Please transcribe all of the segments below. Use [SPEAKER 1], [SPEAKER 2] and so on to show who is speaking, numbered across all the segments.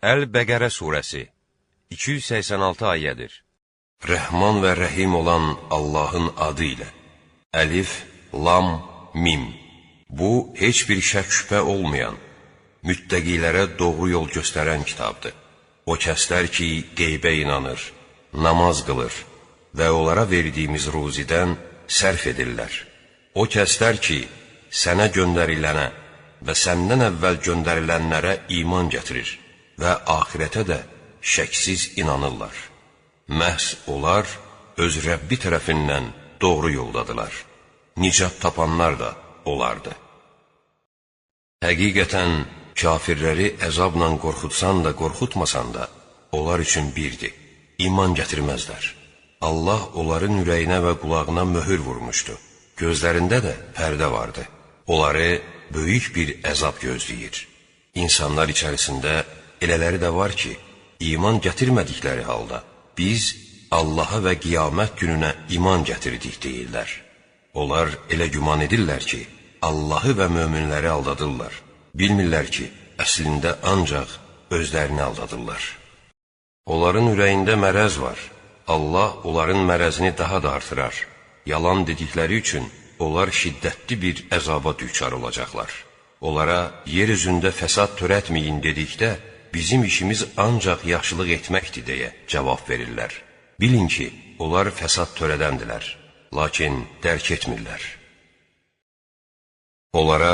[SPEAKER 1] Əl-Bəqərə surəsi 286 ayədir.
[SPEAKER 2] Rəhman və Rəhim olan Allahın adı ilə. Əlif, Lam, Mim. Bu, heç bir şək şübhə olmayan, müttəqilərə doğru yol göstərən kitabdır. O kəslər ki, qeybə inanır, namaz qılır və onlara verdiyimiz ruzidən sərf edirlər. O kəslər ki, sənə göndərilənə və səndən əvvəl göndərilənlərə iman gətirir və axirətə də şəksiz inanırlar. Məhz onlar öz Rəbbi tərəfindən doğru yoldadılar. Nicat tapanlar da onlardır. Həqiqətən, kafirləri əzabla qorxutsan da, qorxutmasan da, onlar üçün birdir. İman gətirməzlər. Allah onların ürəyinə və qulağına möhür vurmuşdu. Gözlərində də pərdə vardı. Onları böyük bir əzab gözləyir. İnsanlar içərisində elələri də var ki, iman gətirmədikləri halda, biz Allaha və qiyamət gününə iman gətirdik deyirlər. Onlar elə güman edirlər ki, Allahı və möminləri aldadırlar. Bilmirlər ki, əslində ancaq özlərini aldadırlar. Onların ürəyində mərəz var. Allah onların mərəzini daha da artırar. Yalan dedikləri üçün onlar şiddətli bir əzaba düçar olacaqlar. Onlara yer üzündə fəsad törətməyin dedikdə, bizim işimiz ancaq yaxşılıq etməkdir deyə cavab verirlər. Bilin ki, onlar fəsad törədəndilər, lakin dərk etmirlər. Onlara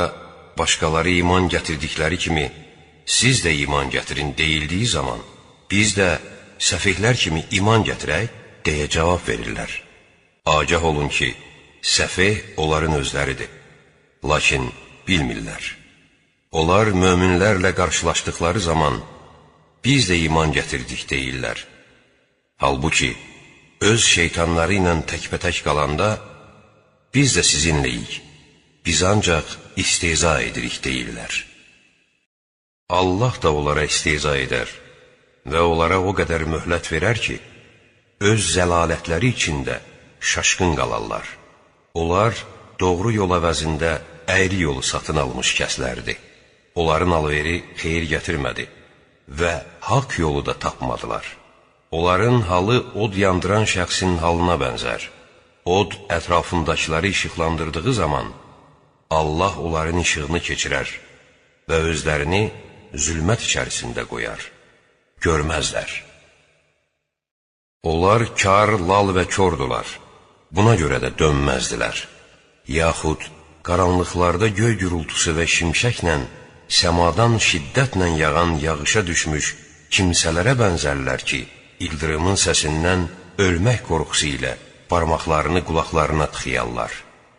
[SPEAKER 2] başqaları iman gətirdikləri kimi, siz də iman gətirin deyildiyi zaman, biz də səfihlər kimi iman gətirək deyə cavab verirlər. Agah olun ki, səfih onların özləridir, lakin bilmirlər. Onlar möminlərlə qarşılaşdıkları zaman, biz də iman gətirdik deyirlər. Halbuki, öz şeytanları ilə təkbətək qalanda, biz də sizinləyik, biz ancaq istehza edirik deyirlər. Allah da onlara istehza edər və onlara o qədər möhlət verər ki, öz zəlalətləri içində şaşqın qalarlar. Onlar doğru yol əvəzində əyri yolu satın almış kəslərdir. Onların alveri xeyir gətirmədi və haqq yolu da tapmadılar. Onların halı od yandıran şəxsin halına bənzər. Od ətrafındakıları işıqlandırdığı zaman Allah onların işığını keçirər və özlərini zülmət içərisində qoyar. Görməzlər. Onlar kar, lal və kordular. Buna görə də dönməzdilər. Yaxud qaranlıqlarda göy gürültüsü və şimşəklə səmadan şiddətlə yağan yağışa düşmüş kimsələrə bənzərlər ki, ildırımın səsindən ölmək qorxusu ilə barmaqlarını qulaqlarına tıxıyarlar.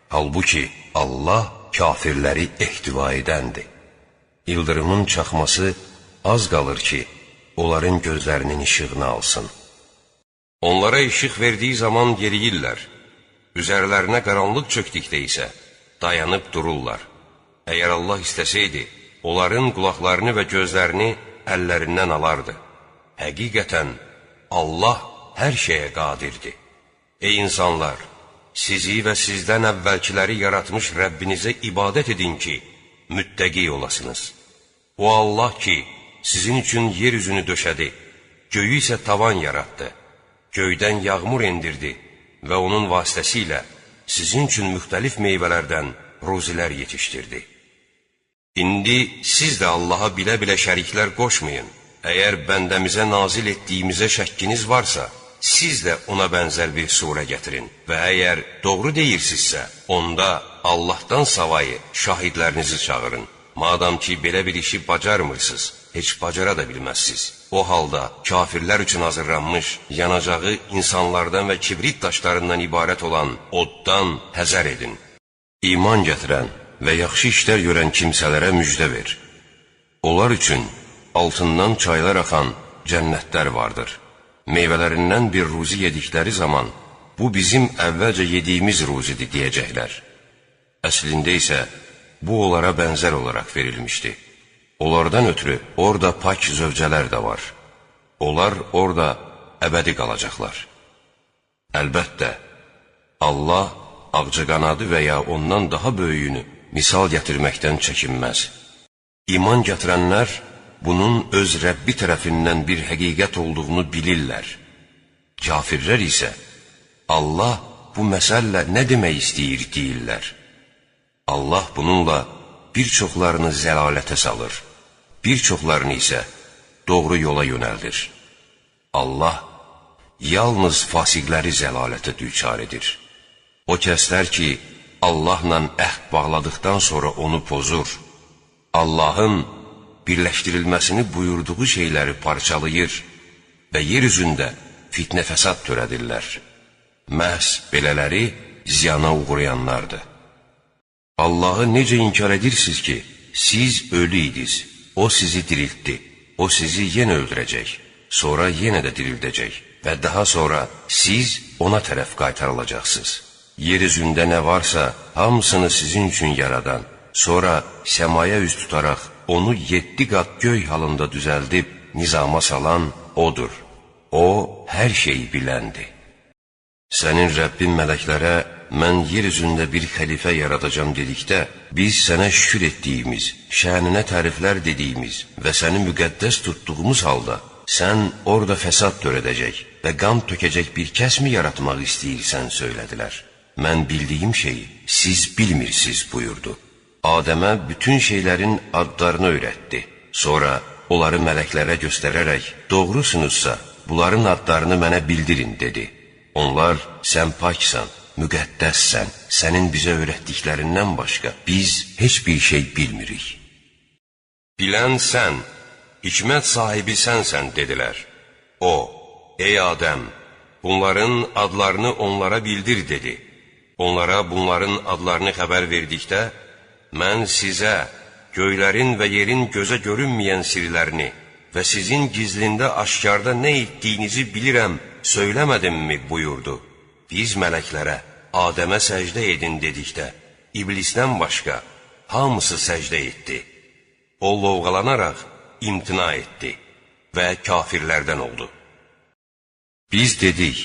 [SPEAKER 2] Halbuki Allah kafirləri ehtiva edəndir. İldırımın çaxması az qalır ki, onların gözlərinin işığını alsın. Onlara işıq verdiyi zaman yeriyirlər. Üzərlərinə qaranlıq çökdükdə isə dayanıb dururlar. Əgər Allah istəsəydi, onların qulaqlarını və gözlərini əllərindən alardı. Həqiqətən, Allah hər şeyə qadirdir. Ey insanlar! Sizi və sizdən əvvəlkiləri yaratmış Rəbbinizə ibadət edin ki, müttəqi olasınız. O Allah ki, sizin üçün yer üzünü döşədi, göyü isə tavan yaratdı, göydən yağmur endirdi və onun vasitəsilə sizin üçün müxtəlif meyvələrdən ruzilər yetişdirdi. İndi siz də Allaha bilə-bilə şəriklər qoşmayın. Əgər bəndəmizə nazil etdiyimizə şəkkiniz varsa, siz də ona bənzər bir surə gətirin və əgər doğru deyirsinizsə, onda Allahdan savayı şahidlərinizi çağırın. Madam ki, belə bir işi bacarmırsınız, heç bacara da bilməzsiniz. O halda kafirlər üçün hazırlanmış, yanacağı insanlardan və kibrit daşlarından ibarət olan oddan həzər edin. İman gətirən və yaxşı işlər görən kimsələrə müjdə ver. Onlar üçün altından çaylar axan cənnətlər vardır. Meyvələrindən bir ruzi yedikləri zaman, bu bizim əvvəlcə yediyimiz ruzidir deyəcəklər. Əslində isə bu onlara bənzər olaraq verilmişdi. Onlardan ötürü orada pak zövcələr də var. Onlar orada əbədi qalacaqlar. Əlbəttə, Allah ağcaqanadı və ya ondan daha böyüyünü misal gətirməkdən çəkinməz. İman gətirənlər bunun öz Rəbbi tərəfindən bir həqiqət olduğunu bilirlər. Kafirlər isə, Allah bu məsəllə nə demək istəyir deyirlər. Allah bununla bir çoxlarını zəlalətə salır, bir çoxlarını isə doğru yola yönəldir. Allah yalnız fasiqləri zəlalətə düçar edir. O kəslər ki, Allahla əhd bağladıqdan sonra onu pozur, Allahın birləşdirilməsini buyurduğu şeyləri parçalayır və yer üzündə fitnə fəsad törədirlər. Məhz belələri ziyana uğrayanlardır. Allahı necə inkar edirsiniz ki, siz ölü idiniz, O sizi diriltdi, O sizi yenə öldürəcək, sonra yenə də dirildəcək və daha sonra siz ona tərəf qaytarılacaqsınız. Yer üzündə nə varsa, hamısını sizin üçün yaradan, sonra səmaya üz tutaraq, onu 7 qat göy halında düzəldib, nizama salan O'dur. O, hər şeyi biləndir. Sənin Rəbbin mələklərə, mən yer üzündə bir xəlifə yaradacam dedikdə, biz sənə şükür etdiyimiz, şəninə təriflər dediyimiz və səni müqəddəs tutduğumuz halda, sən orada fəsad törədəcək və qan tökəcək bir kəsmi yaratmaq istəyirsən söylədilər. Mən bildiyim şeyi siz bilmirsiniz buyurdu. Adəmə bütün şeylərin adlarını öyrətdi. Sonra onları mələklərə göstərərək, doğrusunuzsa, bunların adlarını mənə bildirin, dedi. Onlar, sən paksan, müqəddəssən, sənin bizə öyrətdiklərindən başqa biz heç bir şey bilmirik. Bilən sən, hikmət sahibi sənsən, dedilər. O, ey Adəm, bunların adlarını onlara bildir, dedi. Onlara bunların adlarını xəbər verdikdə, mən sizə göylərin və yerin gözə görünməyən sirlərini və sizin gizlində aşkarda nə etdiyinizi bilirəm, söyləmədimmi buyurdu. Biz mələklərə Adəmə səcdə edin dedikdə, iblisdən başqa hamısı səcdə etdi. O lovğalanaraq imtina etdi və kafirlərdən oldu. Biz dedik,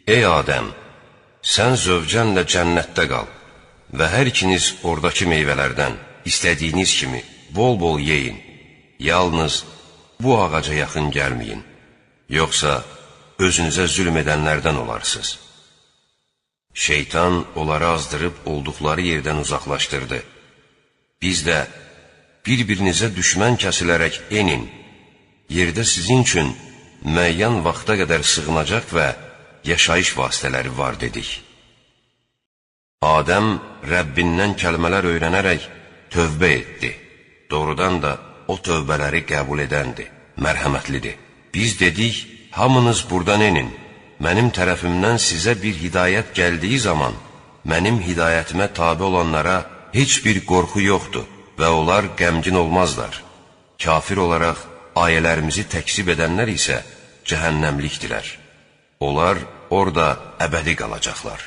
[SPEAKER 2] ey Adəm, sən zövcənlə cənnətdə qal və hər ikiniz oradakı meyvələrdən istədiyiniz kimi bol-bol yeyin, yalnız bu ağaca yaxın gəlməyin, yoxsa özünüzə zülm edənlərdən olarsınız. Şeytan onları azdırıb olduqları yerdən uzaqlaşdırdı. Biz də bir-birinizə düşmən kəsilərək enin, yerdə sizin üçün müəyyən vaxta qədər sığınacaq və yaşayış vasitələri var dedik. Adəm Rəbbindən kəlmələr öyrənərək tövbə etdi. Doğrudan da o tövbələri qəbul edəndir, mərhəmətlidir. Biz dedik, hamınız buradan enin, mənim tərəfimdən sizə bir hidayət gəldiyi zaman, mənim hidayətimə tabi olanlara heç bir qorxu yoxdur və onlar qəmgin olmazlar. Kafir olaraq ayələrimizi təkzib edənlər isə cəhənnəmlikdirlər. Onlar orada əbədi qalacaqlar.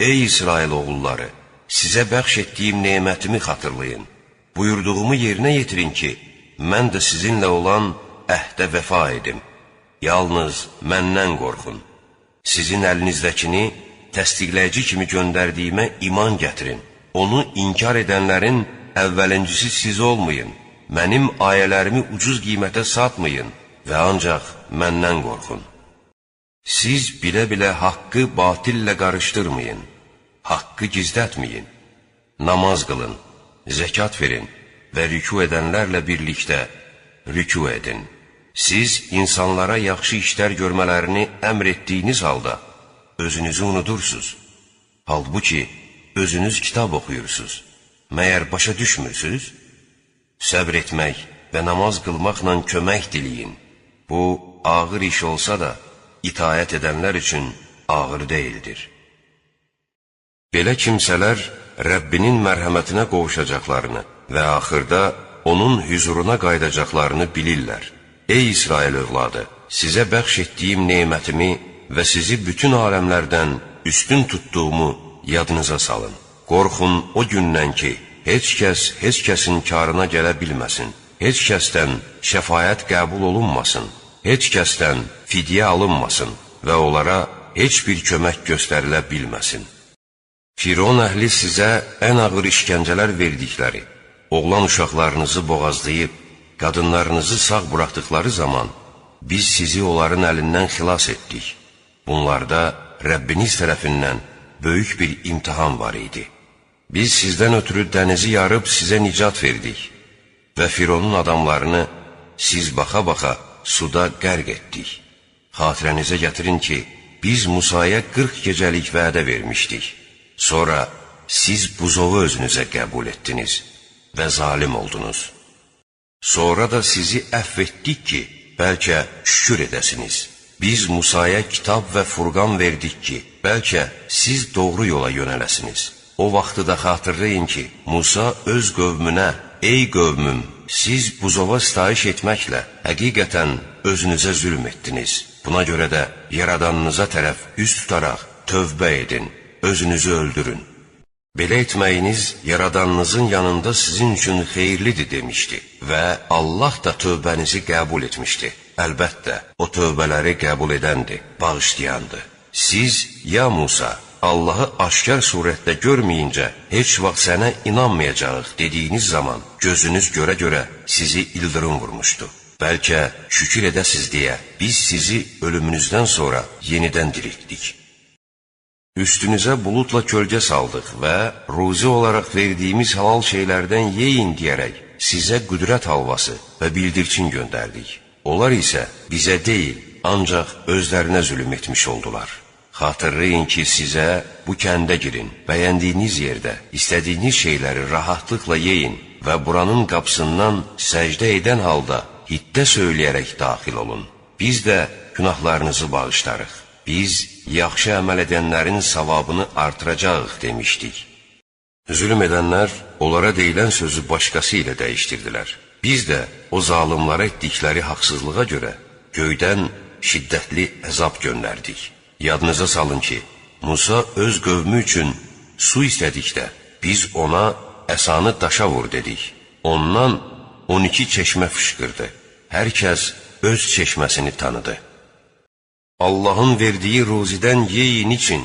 [SPEAKER 2] Ey İsrail oğulları, sizə bəxş etdiyim nemətimi xatırlayın. Buyurduğumu yerinə yetirin ki, mən də sizinlə olan əhdə vəfa edim. Yalnız məndən qorxun. Sizin əlinizdəkini təsdiqləyici kimi göndərdiyimə iman gətirin. Onu inkar edənlərin əvvəlincisi siz olmayın. Mənim ayələrimi ucuz qiymətə satmayın və ancaq məndən qorxun. Siz bilə-bilə haqqı batillə qarışdırmayın. Haqqı gizlətməyin. Namaz qılın, zəkat verin və rükû edənlərlə birlikdə rükû edin. Siz insanlara yaxşı işlər görmələrini əmr etdiyiniz halda özünüzü unudursuz. Halbuki özünüz kitab oxuyursunuz. Məyər başa düşmürsünüz? Səbr etmək və namaz qılmaqla kömək diləyin. Bu, ağır iş olsa da, itaət edənlər üçün ağır deyildir. Belə kimsələr Rəbbinin mərhəmətinə qovuşacaqlarını və axırda onun hüzuruna qaydacaqlarını bilirlər. Ey İsrail övladı, sizə bəxş etdiyim nemətimi və sizi bütün aləmlərdən üstün tutduğumu yadınıza salın. Qorxun o gündən ki, heç kəs heç kəsin karına gələ bilməsin, heç kəsdən şəfaət qəbul olunmasın, heç kəsdən fidyə alınmasın və onlara heç bir kömək göstərilə bilməsin. Firon əhli sizə ən ağır işgəncələr verdikləri, oğlan uşaqlarınızı boğazlayıb, qadınlarınızı sağ buraxdıqları zaman biz sizi onların əlindən xilas etdik. Bunlarda Rəbbiniz tərəfindən böyük bir imtihan var idi. Biz sizdən ötürü dənizi yarıb sizə nicat verdik və Fironun adamlarını siz baxa-baxa suda qərq etdik. Xatirənizə gətirin ki, biz Musaya 40 gecəlik vədə vermişdik. Sonra siz buzovu özünüzə qəbul etdiniz və zalim oldunuz. Sonra da sizi əfv etdik ki, bəlkə şükür edəsiniz. Biz Musaya kitab və Furqan verdik ki, bəlkə siz doğru yola yönələsiniz. O vaxtı da xatırlayın ki, Musa öz qövmünə, ey qövmüm, siz buzova sitayiş etməklə həqiqətən özünüzə zülm etdiniz. Buna görə də yaradanınıza tərəf üz tutaraq tövbə edin, özünüzü öldürün. Belə etməyiniz yaradanınızın yanında sizin üçün xeyirlidir demişdi və Allah da tövbənizi qəbul etmişdi. Əlbəttə, o tövbələri qəbul edəndir, bağışlayandır. Siz, ya Musa, Allahı aşkar surətdə görməyincə heç vaxt sənə inanmayacağıq dediyiniz zaman gözünüz görə-görə sizi ildırım vurmuşdu. Bəlkə şükür edəsiz deyə biz sizi ölümünüzdən sonra yenidən diriltdik. Üstünüzə buludla kölgə saldıq və ruzi olaraq verdiyimiz halal şeylərdən yeyin deyərək sizə qüdrət halvası və bildirçin göndərdik. Onlar isə bizə deyil, ancaq özlərinə zülm etmiş oldular. Xatırlayın ki, sizə bu kəndə girin, bəyəndiyiniz yerdə istədiyiniz şeyləri rahatlıqla yeyin və buranın qapısından səcdə edən halda hiddə söyləyərək daxil olun. Biz də günahlarınızı bağışlarıq. Biz yaxşı əməl edənlərin savabını artıracağıq demişdik. Zülm edənlər onlara deyilən sözü başqası ilə dəyişdirdilər. Biz də o zalimlara etdikləri haqsızlığa görə göydən şiddətli əzab göndərdik. Yadınıza salın ki, Musa öz qövmü üçün su istədikdə biz ona əsanı daşa vur dedik. Ondan 12 çeşmə fışqırdı. Hər kəs öz çeşməsini tanıdı. Allahın verdiyi ruzidən yeyin için,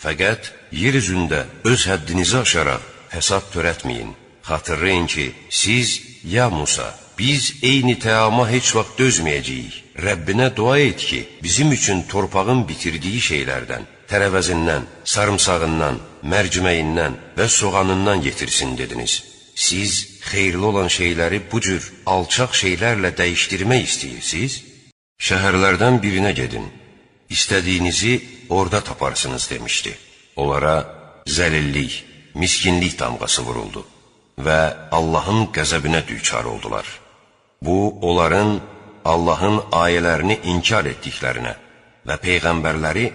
[SPEAKER 2] fəqət yer üzündə öz həddinizi aşaraq fəsad törətməyin. Xatırlayın ki, siz, ya Musa, biz eyni təama heç vaxt dözməyəcəyik. Rəbbinə dua et ki, bizim üçün torpağın bitirdiyi şeylərdən, tərəvəzindən, sarımsağından, mərciməyindən və soğanından yetirsin dediniz. Siz xeyirli olan şeyləri bu cür alçaq şeylərlə dəyişdirmək istəyirsiniz? Şəhərlərdən birinə gedin, istədiyinizi orada taparsınız demişdi. Onlara zəlillik, miskinlik damğası vuruldu və Allahın qəzəbinə düçar oldular. Bu, onların Allahın ayələrini inkar etdiklərinə və peyğəmbərləri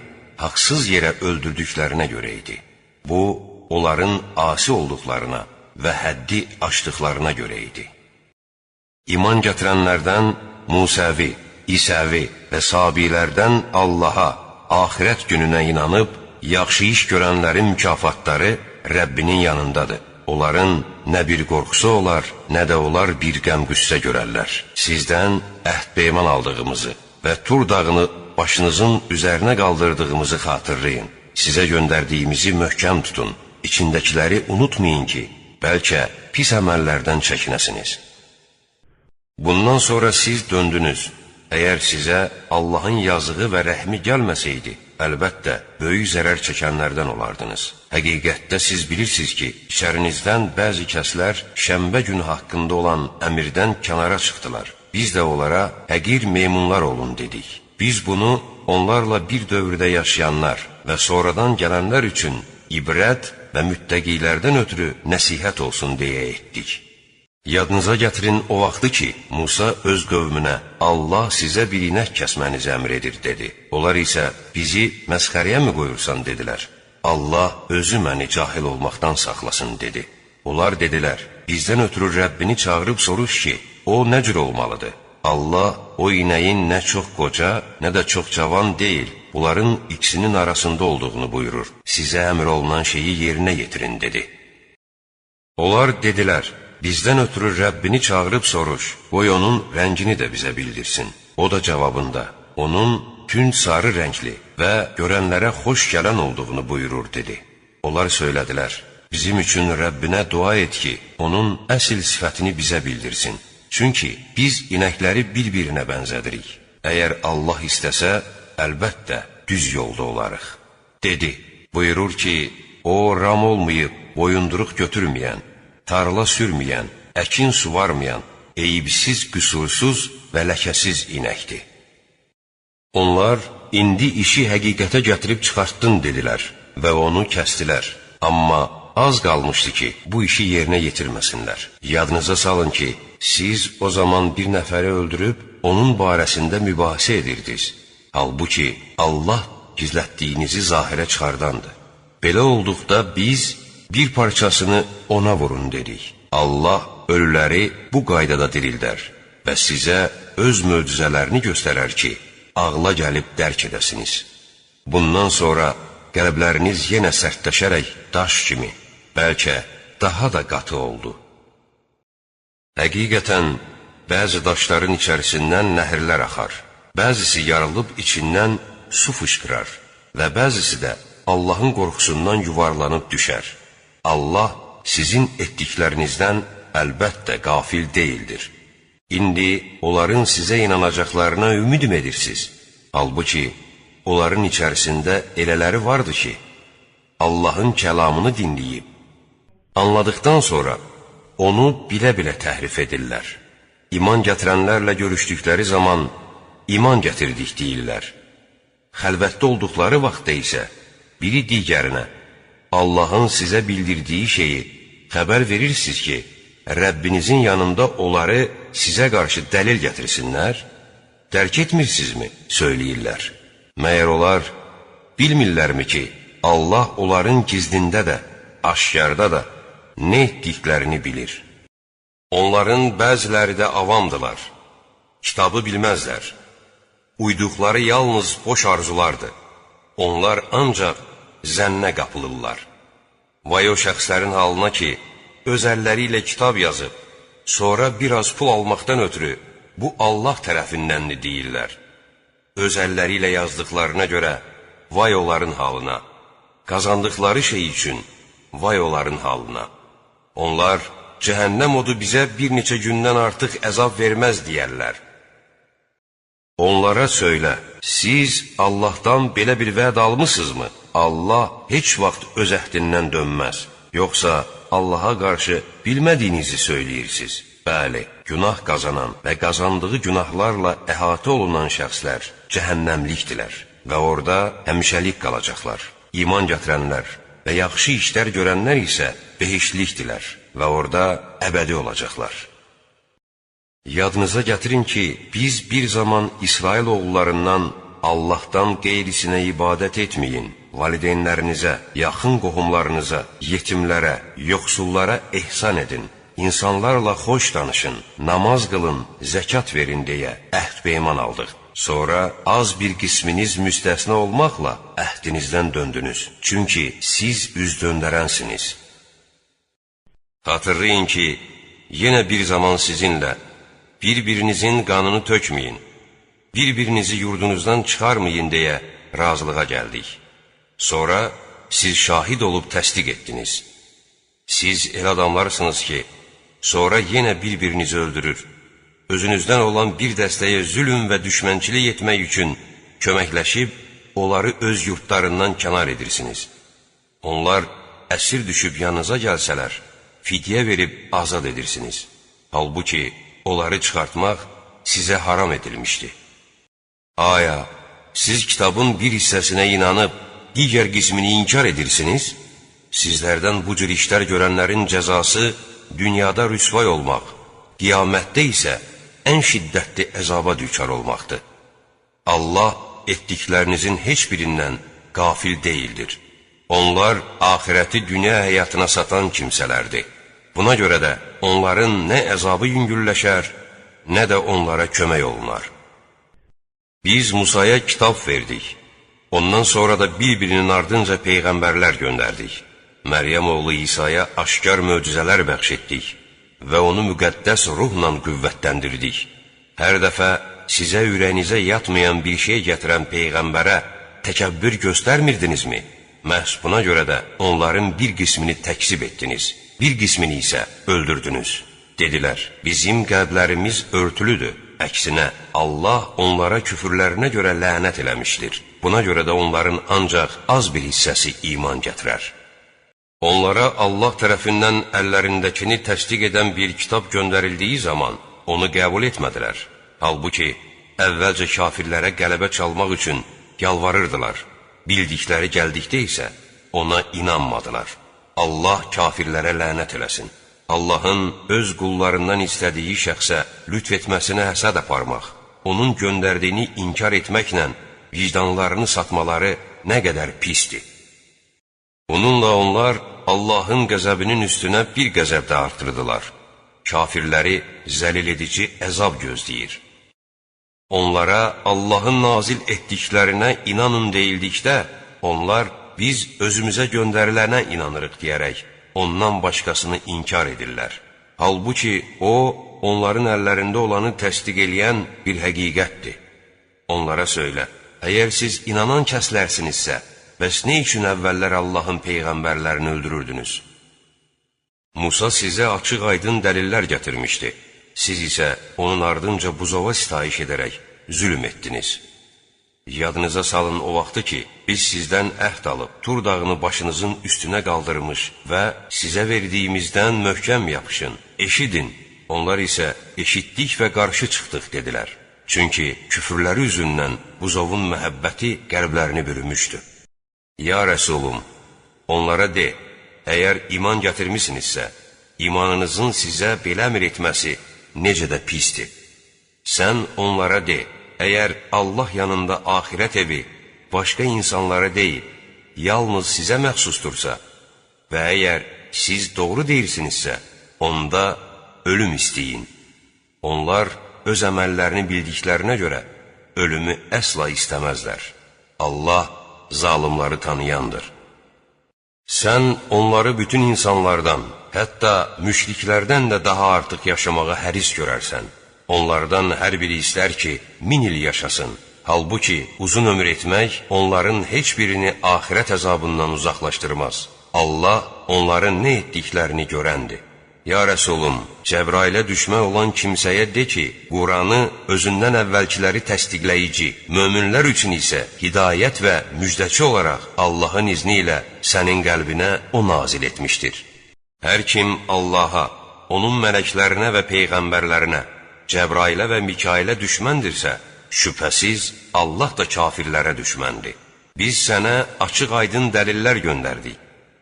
[SPEAKER 2] haqsız yerə öldürdüklərinə görə idi. Bu, onların asi olduqlarına və həddi aşdıqlarına görə idi. İman gətirənlərdən Musəvi, İsəvi və Sabilərdən Allaha, axirət gününə inanıb, yaxşı iş görənlərin mükafatları Rəbbinin yanındadır. Onların nə bir qorxusu olar, nə də onlar bir qəm-qüssə görərlər. Sizdən əhd-peyman aldığımızı və Tur dağını başınızın üzərinə qaldırdığımızı xatırlayın. Sizə göndərdiyimizi möhkəm tutun. İçindəkiləri unutmayın ki, bəlkə pis əməllərdən çəkinəsiniz. Bundan sonra siz döndünüz. Əgər sizə Allahın yazığı və rəhmi gəlməsəydi, əlbəttə, böyük zərər çəkənlərdən olardınız. Həqiqətdə siz bilirsiniz ki, içərinizdən bəzi kəslər şənbə günü haqqında olan əmirdən kənara çıxdılar. Biz də onlara həqir meymunlar olun dedik. Biz bunu onlarla bir dövrdə yaşayanlar və sonradan gələnlər üçün ibrət və müttəqilərdən ötürü nəsihət olsun deyə etdik. Yadınıza gətirin o vaxtı ki, Musa öz qövmünə Allah sizə bir inək kəsmənizi əmr edir dedi. Onlar isə bizi məsxəriyə mi qoyursan dedilər. Allah özü məni cahil olmaqdan saxlasın dedi. Onlar dedilər, bizdən ötürü Rəbbini çağırıb soruş ki, o nə cür olmalıdır? Allah o inəyin nə çox qoca, nə də çox cavan deyil, bunların ikisinin arasında olduğunu buyurur. Sizə əmr olunan şeyi yerinə yetirin dedi. Onlar dedilər, bizdən ötürü Rəbbini çağırıb soruş, qoy onun rəngini də bizə bildirsin. O da cavabında, onun tünd sarı rəngli və görənlərə xoş gələn olduğunu buyurur, dedi. Onlar söylədilər, bizim üçün Rəbbinə dua et ki, onun əsl sifətini bizə bildirsin. Çünki biz inəkləri bir-birinə bənzədirik. Əgər Allah istəsə, əlbəttə düz yolda olarıq. Dedi, buyurur ki, o ram olmayıb, boyunduruq götürməyən, tarla sürməyən, əkin suvarmayan, eyibsiz, qüsursuz və ləkəsiz inəkdir. Onlar, indi işi həqiqətə gətirib çıxartdın dedilər və onu kəstilər. Amma az qalmışdı ki, bu işi yerinə yetirməsinlər. Yadınıza salın ki, siz o zaman bir nəfəri öldürüb, onun barəsində mübahisə edirdiniz. Halbuki Allah gizlətdiyinizi zahirə çıxardandır. Belə olduqda biz bir parçasını ona vurun dedik. Allah ölüləri bu qaydada dirildər və sizə öz möcüzələrini göstərər ki, ağla gəlib dərk edəsiniz. Bundan sonra qəlbləriniz yenə sərtləşərək daş kimi, bəlkə daha da qatı oldu. Həqiqətən, bəzi daşların içərisindən nəhirlər axar, bəzisi yarılıb içindən su fışqırar və bəzisi də Allahın qorxusundan yuvarlanıb düşər. Allah sizin etdiklərinizdən əlbəttə qafil deyildir. İndi onların sizə inanacaqlarına ümid edirsiniz. Halbuki, onların içərisində elələri vardı ki, Allahın kəlamını dinləyib, anladıqdan sonra onu bilə-bilə təhrif edirlər. İman gətirənlərlə görüşdükləri zaman iman gətirdik deyirlər. Xəlvətdə olduqları vaxtda isə biri digərinə Allahın sizə bildirdiyi şeyi xəbər verirsiniz ki, Rəbbinizin yanında onları sizə qarşı dəlil gətirsinlər? Dərk etmirsinizmi? Söyləyirlər. Məyər onlar bilmirlərmi ki, Allah onların gizlində də, aşkarda da nə etdiklərini bilir. Onların bəziləri də avamdılar, kitabı bilməzlər. Uyduqları yalnız boş arzulardır. Onlar ancaq zənnə qapılırlar. Vay o şəxslərin halına ki, öz əlləri ilə kitab yazıb, sonra biraz pul almaqdan ötürü, bu Allah tərəfindəndir deyirlər. Öz əlləri ilə yazdıqlarına görə, vay onların halına, qazandıqları şey üçün, vay onların halına. Onlar, cəhənnəm odu bizə bir neçə gündən artıq əzab verməz deyərlər. Onlara söylə, siz Allahdan belə bir vəd almısınızmı? Allah heç vaxt öz əhdindən dönməz. Yoxsa Allaha qarşı bilmədiyinizi söyləyirsiniz. Bəli, günah qazanan və qazandığı günahlarla əhatə olunan şəxslər cəhənnəmlikdirlər və orada həmişəlik qalacaqlar. İman gətirənlər və yaxşı işlər görənlər isə behiştlikdirlər və orada əbədi olacaqlar. Yadınıza gətirin ki, biz bir zaman İsrail oğullarından Allahdan qeyrisinə ibadət etməyin, valideynlərinizə, yaxın qohumlarınıza, yetimlərə, yoxsullara ehsan edin, insanlarla xoş danışın, namaz qılın, zəkat verin deyə əhd-peyman aldıq. Sonra az bir qisminiz müstəsna olmaqla əhdinizdən döndünüz. Çünki siz üz döndərənsiniz. Xatırlayın ki, yenə bir zaman sizinlə bir-birinizin qanını tökməyin, bir-birinizi yurdunuzdan çıxarmayın deyə razılığa gəldik. Sonra siz şahid olub təsdiq etdiniz. Siz elə adamlarsınız ki, sonra yenə bir-birinizi öldürür, özünüzdən olan bir dəstəyə zülm və düşmənçilik etmək üçün köməkləşib, onları öz yurtlarından kənar edirsiniz. Onlar əsir düşüb yanınıza gəlsələr, fidyə verib azad edirsiniz. Halbuki, onları çıxartmaq sizə haram edilmişdi. Aya, siz kitabın bir hissəsinə inanıb, digər qismini inkar edirsiniz? Sizlərdən bu cür işlər görənlərin cəzası dünyada rüsvay olmaq, qiyamətdə isə ən şiddətli əzaba düçar olmaqdır. Allah etdiklərinizin heç birindən qafil deyildir. Onlar axirəti dünya həyatına satan kimsələrdir. Buna görə də onların nə əzabı yüngülləşər, nə də onlara kömək olunar. Biz Musaya kitab verdik. Ondan sonra da bir-birinin ardınca peyğəmbərlər göndərdik. Məryəm oğlu İsa'ya aşkar möcüzələr bəxş etdik və onu müqəddəs ruhla qüvvətləndirdik. Hər dəfə sizə ürəyinizə yatmayan bir şey gətirən peyğəmbərə təkəbbür göstərmirdinizmi? Məhz buna görə də onların bir qismini təkzib etdiniz, bir qismini isə öldürdünüz. Dedilər, bizim qəlblərimiz örtülüdür. Əksinə, Allah onlara küfürlərinə görə lənət eləmişdir. Buna görə də onların ancaq az bir hissəsi iman gətirər. Onlara Allah tərəfindən əllərindəkini təsdiq edən bir kitab göndərildiyi zaman onu qəbul etmədilər. Halbuki, əvvəlcə kafirlərə qələbə çalmaq üçün yalvarırdılar. Bildikləri gəldikdə isə ona inanmadılar. Allah kafirlərə lənət eləsin. Allahın öz qullarından istədiyi şəxsə lütf etməsinə həsəd aparmaq, onun göndərdiyini inkar etməklə vicdanlarını satmaları nə qədər pisdir. Bununla onlar Allahın qəzəbinin üstünə bir qəzəb də artırdılar. Kafirləri zəlil edici əzab gözləyir. Onlara Allahın nazil etdiklərinə inanın deyildikdə, onlar biz özümüzə göndərilənə inanırıq deyərək, ondan başqasını inkar edirlər. Halbuki o, onların əllərində olanı təsdiq eləyən bir həqiqətdir. Onlara söylə, əgər siz inanan kəslərsinizsə, bəs nə üçün əvvəllər Allahın peyğəmbərlərini öldürürdünüz? Musa sizə açıq aydın dəlillər gətirmişdi. Siz isə onun ardınca buzova sitayiş edərək zülm etdiniz. Yadınıza salın o vaxtı ki, biz sizdən əhd alıb, Tur dağını başınızın üstünə qaldırmış və sizə verdiyimizdən möhkəm yapışın, eşidin. Onlar isə eşitdik və qarşı çıxdıq dedilər. Çünki küfürləri üzündən buzovun məhəbbəti qəlblərini bürümüşdü. Ya Rəsulum, onlara de, əgər iman gətirmisinizsə, imanınızın sizə belə əmr etməsi necə də pisdir. Sən onlara de, əgər Allah yanında axirət evi başqa insanlara deyil, yalnız sizə məxsusdursa və əgər siz doğru deyirsinizsə, onda ölüm istəyin. Onlar öz əməllərini bildiklərinə görə ölümü əsla istəməzlər. Allah zalımları tanıyandır. Sən onları bütün insanlardan, hətta müşriklərdən də daha artıq yaşamağa həris görərsən. Onlardan hər biri istər ki, 1000 il yaşasın. Halbuki uzun ömür etmək onların heç birini axirət əzabından uzaqlaşdırmaz. Allah onların nə etdiklərini görəndir. Ya Rəsulum, Cəbrailə düşmək olan kimsəyə de ki, Quranı özündən əvvəlkiləri təsdiqləyici, möminlər üçün isə hidayət və müjdəçi olaraq Allahın izni ilə sənin qəlbinə o nazil etmişdir. Hər kim Allaha, onun mələklərinə və peyğəmbərlərinə, Cəbrailə və Mikailə düşməndirsə, şübhəsiz Allah da kafirlərə düşməndir. Biz sənə açıq aydın dəlillər göndərdik.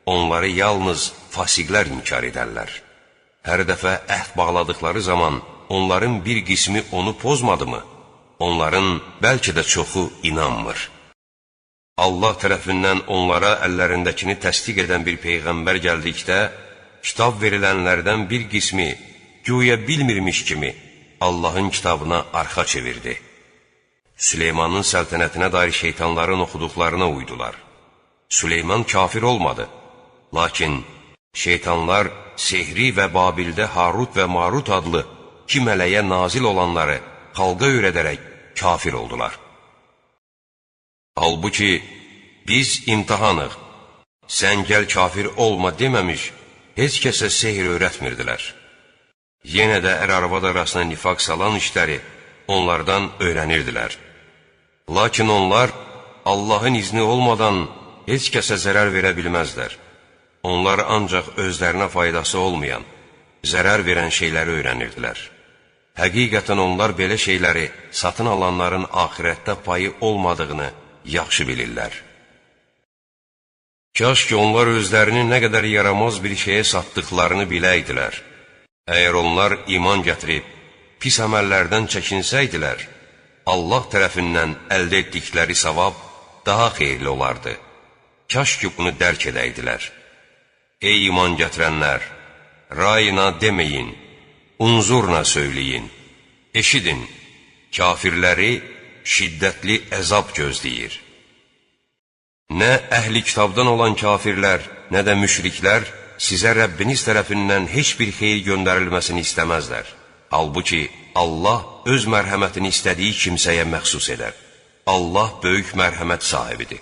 [SPEAKER 2] Onları yalnız fasiqlər inkar edərlər. Hər dəfə əhd bağladıkları zaman onların bir qismi onu pozmadımı? Onların bəlkə də çoxu inanmır. Allah tərəfindən onlara əllərindəkini təsdiq edən bir peyğəmbər gəldikdə, kitab verilənlərdən bir qismi güya bilmirmiş kimi Allahın kitabına arxa çevirdi. Süleymanın səltənətinə dair şeytanların oxuduqlarına uydular. Süleyman kafir olmadı. Lakin şeytanlar Sehri və Babildə Harut və Marut adlı 2 mələyə nazil olanları xalqa öyrədərək kafir oldular. Halbuki biz imtihanıq, sən gəl kafir olma deməmiş, heç kəsə sehr öyrətmirdilər. Yenə də ər-arvad arasına nifaq salan işləri onlardan öyrənirdilər. Lakin onlar Allahın izni olmadan heç kəsə zərər verə bilməzlər. Onlar ancaq özlərinə faydası olmayan, zərər verən şeyləri öyrənirdilər. Həqiqətən onlar belə şeyləri satın alanların axirətdə payı olmadığını yaxşı bilirlər. Kaş ki, onlar özlərini nə qədər yaramaz bir şeyə satdıqlarını biləydilər. Əgər onlar iman gətirib, pis əməllərdən çəkinsəydilər, Allah tərəfindən əldə etdikləri savab daha xeyirli olardı. Kaş ki, bunu dərk edəydilər. Ey iman gətirənlər, rayına deməyin, unzurna söyləyin. Eşidin, kafirləri şiddətli əzab gözləyir. Nə əhli kitabdan olan kafirlər, nə də müşriklər sizə Rəbbiniz tərəfindən heç bir xeyir göndərilməsini istəməzlər. Halbuki Allah öz mərhəmətini istədiyi kimsəyə məxsus edər. Allah böyük mərhəmət sahibidir.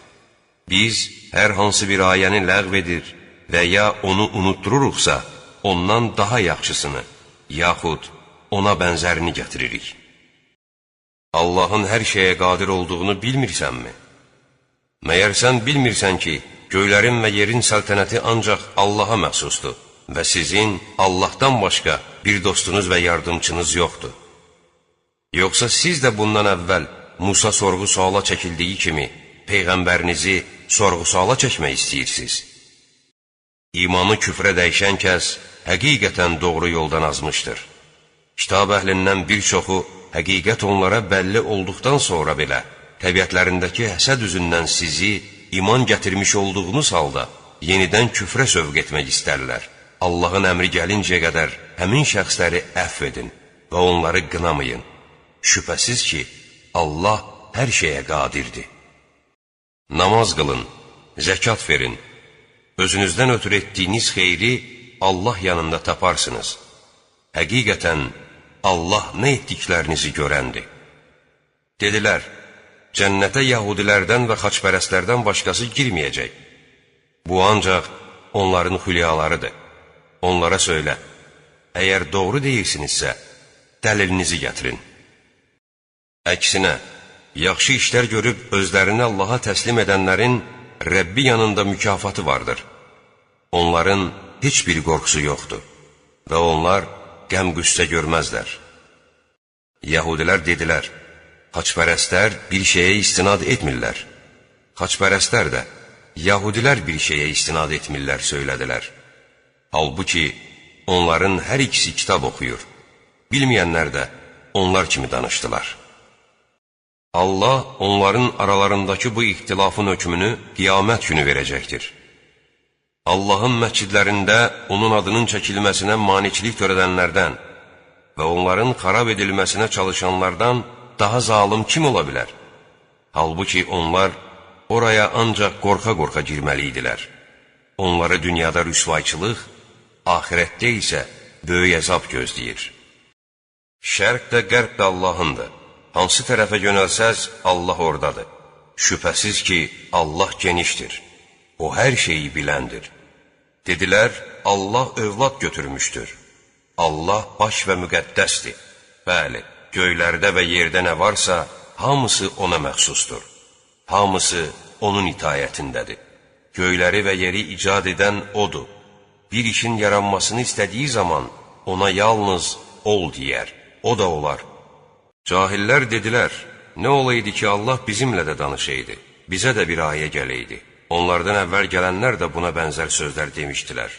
[SPEAKER 2] Biz hər hansı bir ayəni ləğv edir və ya onu unutdururuqsa, ondan daha yaxşısını, yaxud ona bənzərini gətiririk. Allahın hər şeyə qadir olduğunu bilmirsənmi? Məyər sən bilmirsən ki, göylərin və yerin səltənəti ancaq Allaha məxsusdur və sizin Allahdan başqa bir dostunuz və yardımçınız yoxdur. Yoxsa siz də bundan əvvəl Musa sorğu-suala çəkildiyi kimi Peyğəmbərinizi sorğu-suala çəkmək istəyirsiniz? İmanı küfrə dəyişən kəs həqiqətən doğru yoldan azmışdır. Kitab əhlindən bir çoxu həqiqət onlara bəlli olduqdan sonra belə təbiətlərindəki həsəd üzündən sizi iman gətirmiş olduğunuz halda yenidən küfrə sövq etmək istərlər. Allahın əmri gəlincəyə qədər həmin şəxsləri əfv edin və onları qınamayın. Şübhəsiz ki, Allah hər şeyə qadirdir. Namaz qılın, zəkat verin. Özünüzdən ötürü etdiyiniz xeyri Allah yanında taparsınız. Həqiqətən Allah nə etdiklərinizi görəndir. Dedilər, cənnətə yahudilərdən və xaçpərəstlərdən başqası girməyəcək. Bu ancaq onların xülyalarıdır. Onlara söylə, əgər doğru deyirsinizsə, dəlilinizi gətirin. Əksinə, yaxşı işlər görüb özlərini Allaha təslim edənlərin Rəbbi yanında mükafatı vardır. Onların heç bir qorxusu yoxdur və onlar qəm-qüssə görməzlər. Yəhudilər dedilər, xaçpərəstlər bir şeyə istinad etmirlər. Xaçpərəstlər də, Yəhudilər bir şeyə istinad etmirlər söylədilər. Halbuki, onların hər ikisi kitab oxuyur. Bilməyənlər də onlar kimi danışdılar. Allah onların aralarındakı bu ixtilafın hökmünü qiyamət günü verəcəkdir. Allahın məscidlərində onun adının çəkilməsinə maneçilik törədənlərdən və onların xarab edilməsinə çalışanlardan daha zalım kim ola bilər? Halbuki onlar oraya ancaq qorxa-qorxa girməli idilər. Onları dünyada rüsvayçılıq, ahirətdə isə böyük əzab gözləyir. Şərq də, qərb də Allahındır. Hansı tərəfə yönəlsəz, Allah oradadır. Şübhəsiz ki, Allah genişdir. O hər şeyi biləndir. Dedilər, Allah övlad götürmüşdür. Allah baş və müqəddəsdir. Bəli, göylərdə və yerdə nə varsa, hamısı ona məxsusdur. Hamısı onun itayətindədir. Göyləri və yeri icad edən odur. Bir işin yaranmasını istədiyi zaman ona yalnız ol deyər, o da olar. Cahillər dedilər, nə olaydı ki, Allah bizimlə də danışaydı, bizə də bir ayə gələydi. Onlardan əvvəl gələnlər də buna bənzər sözlər demişdilər.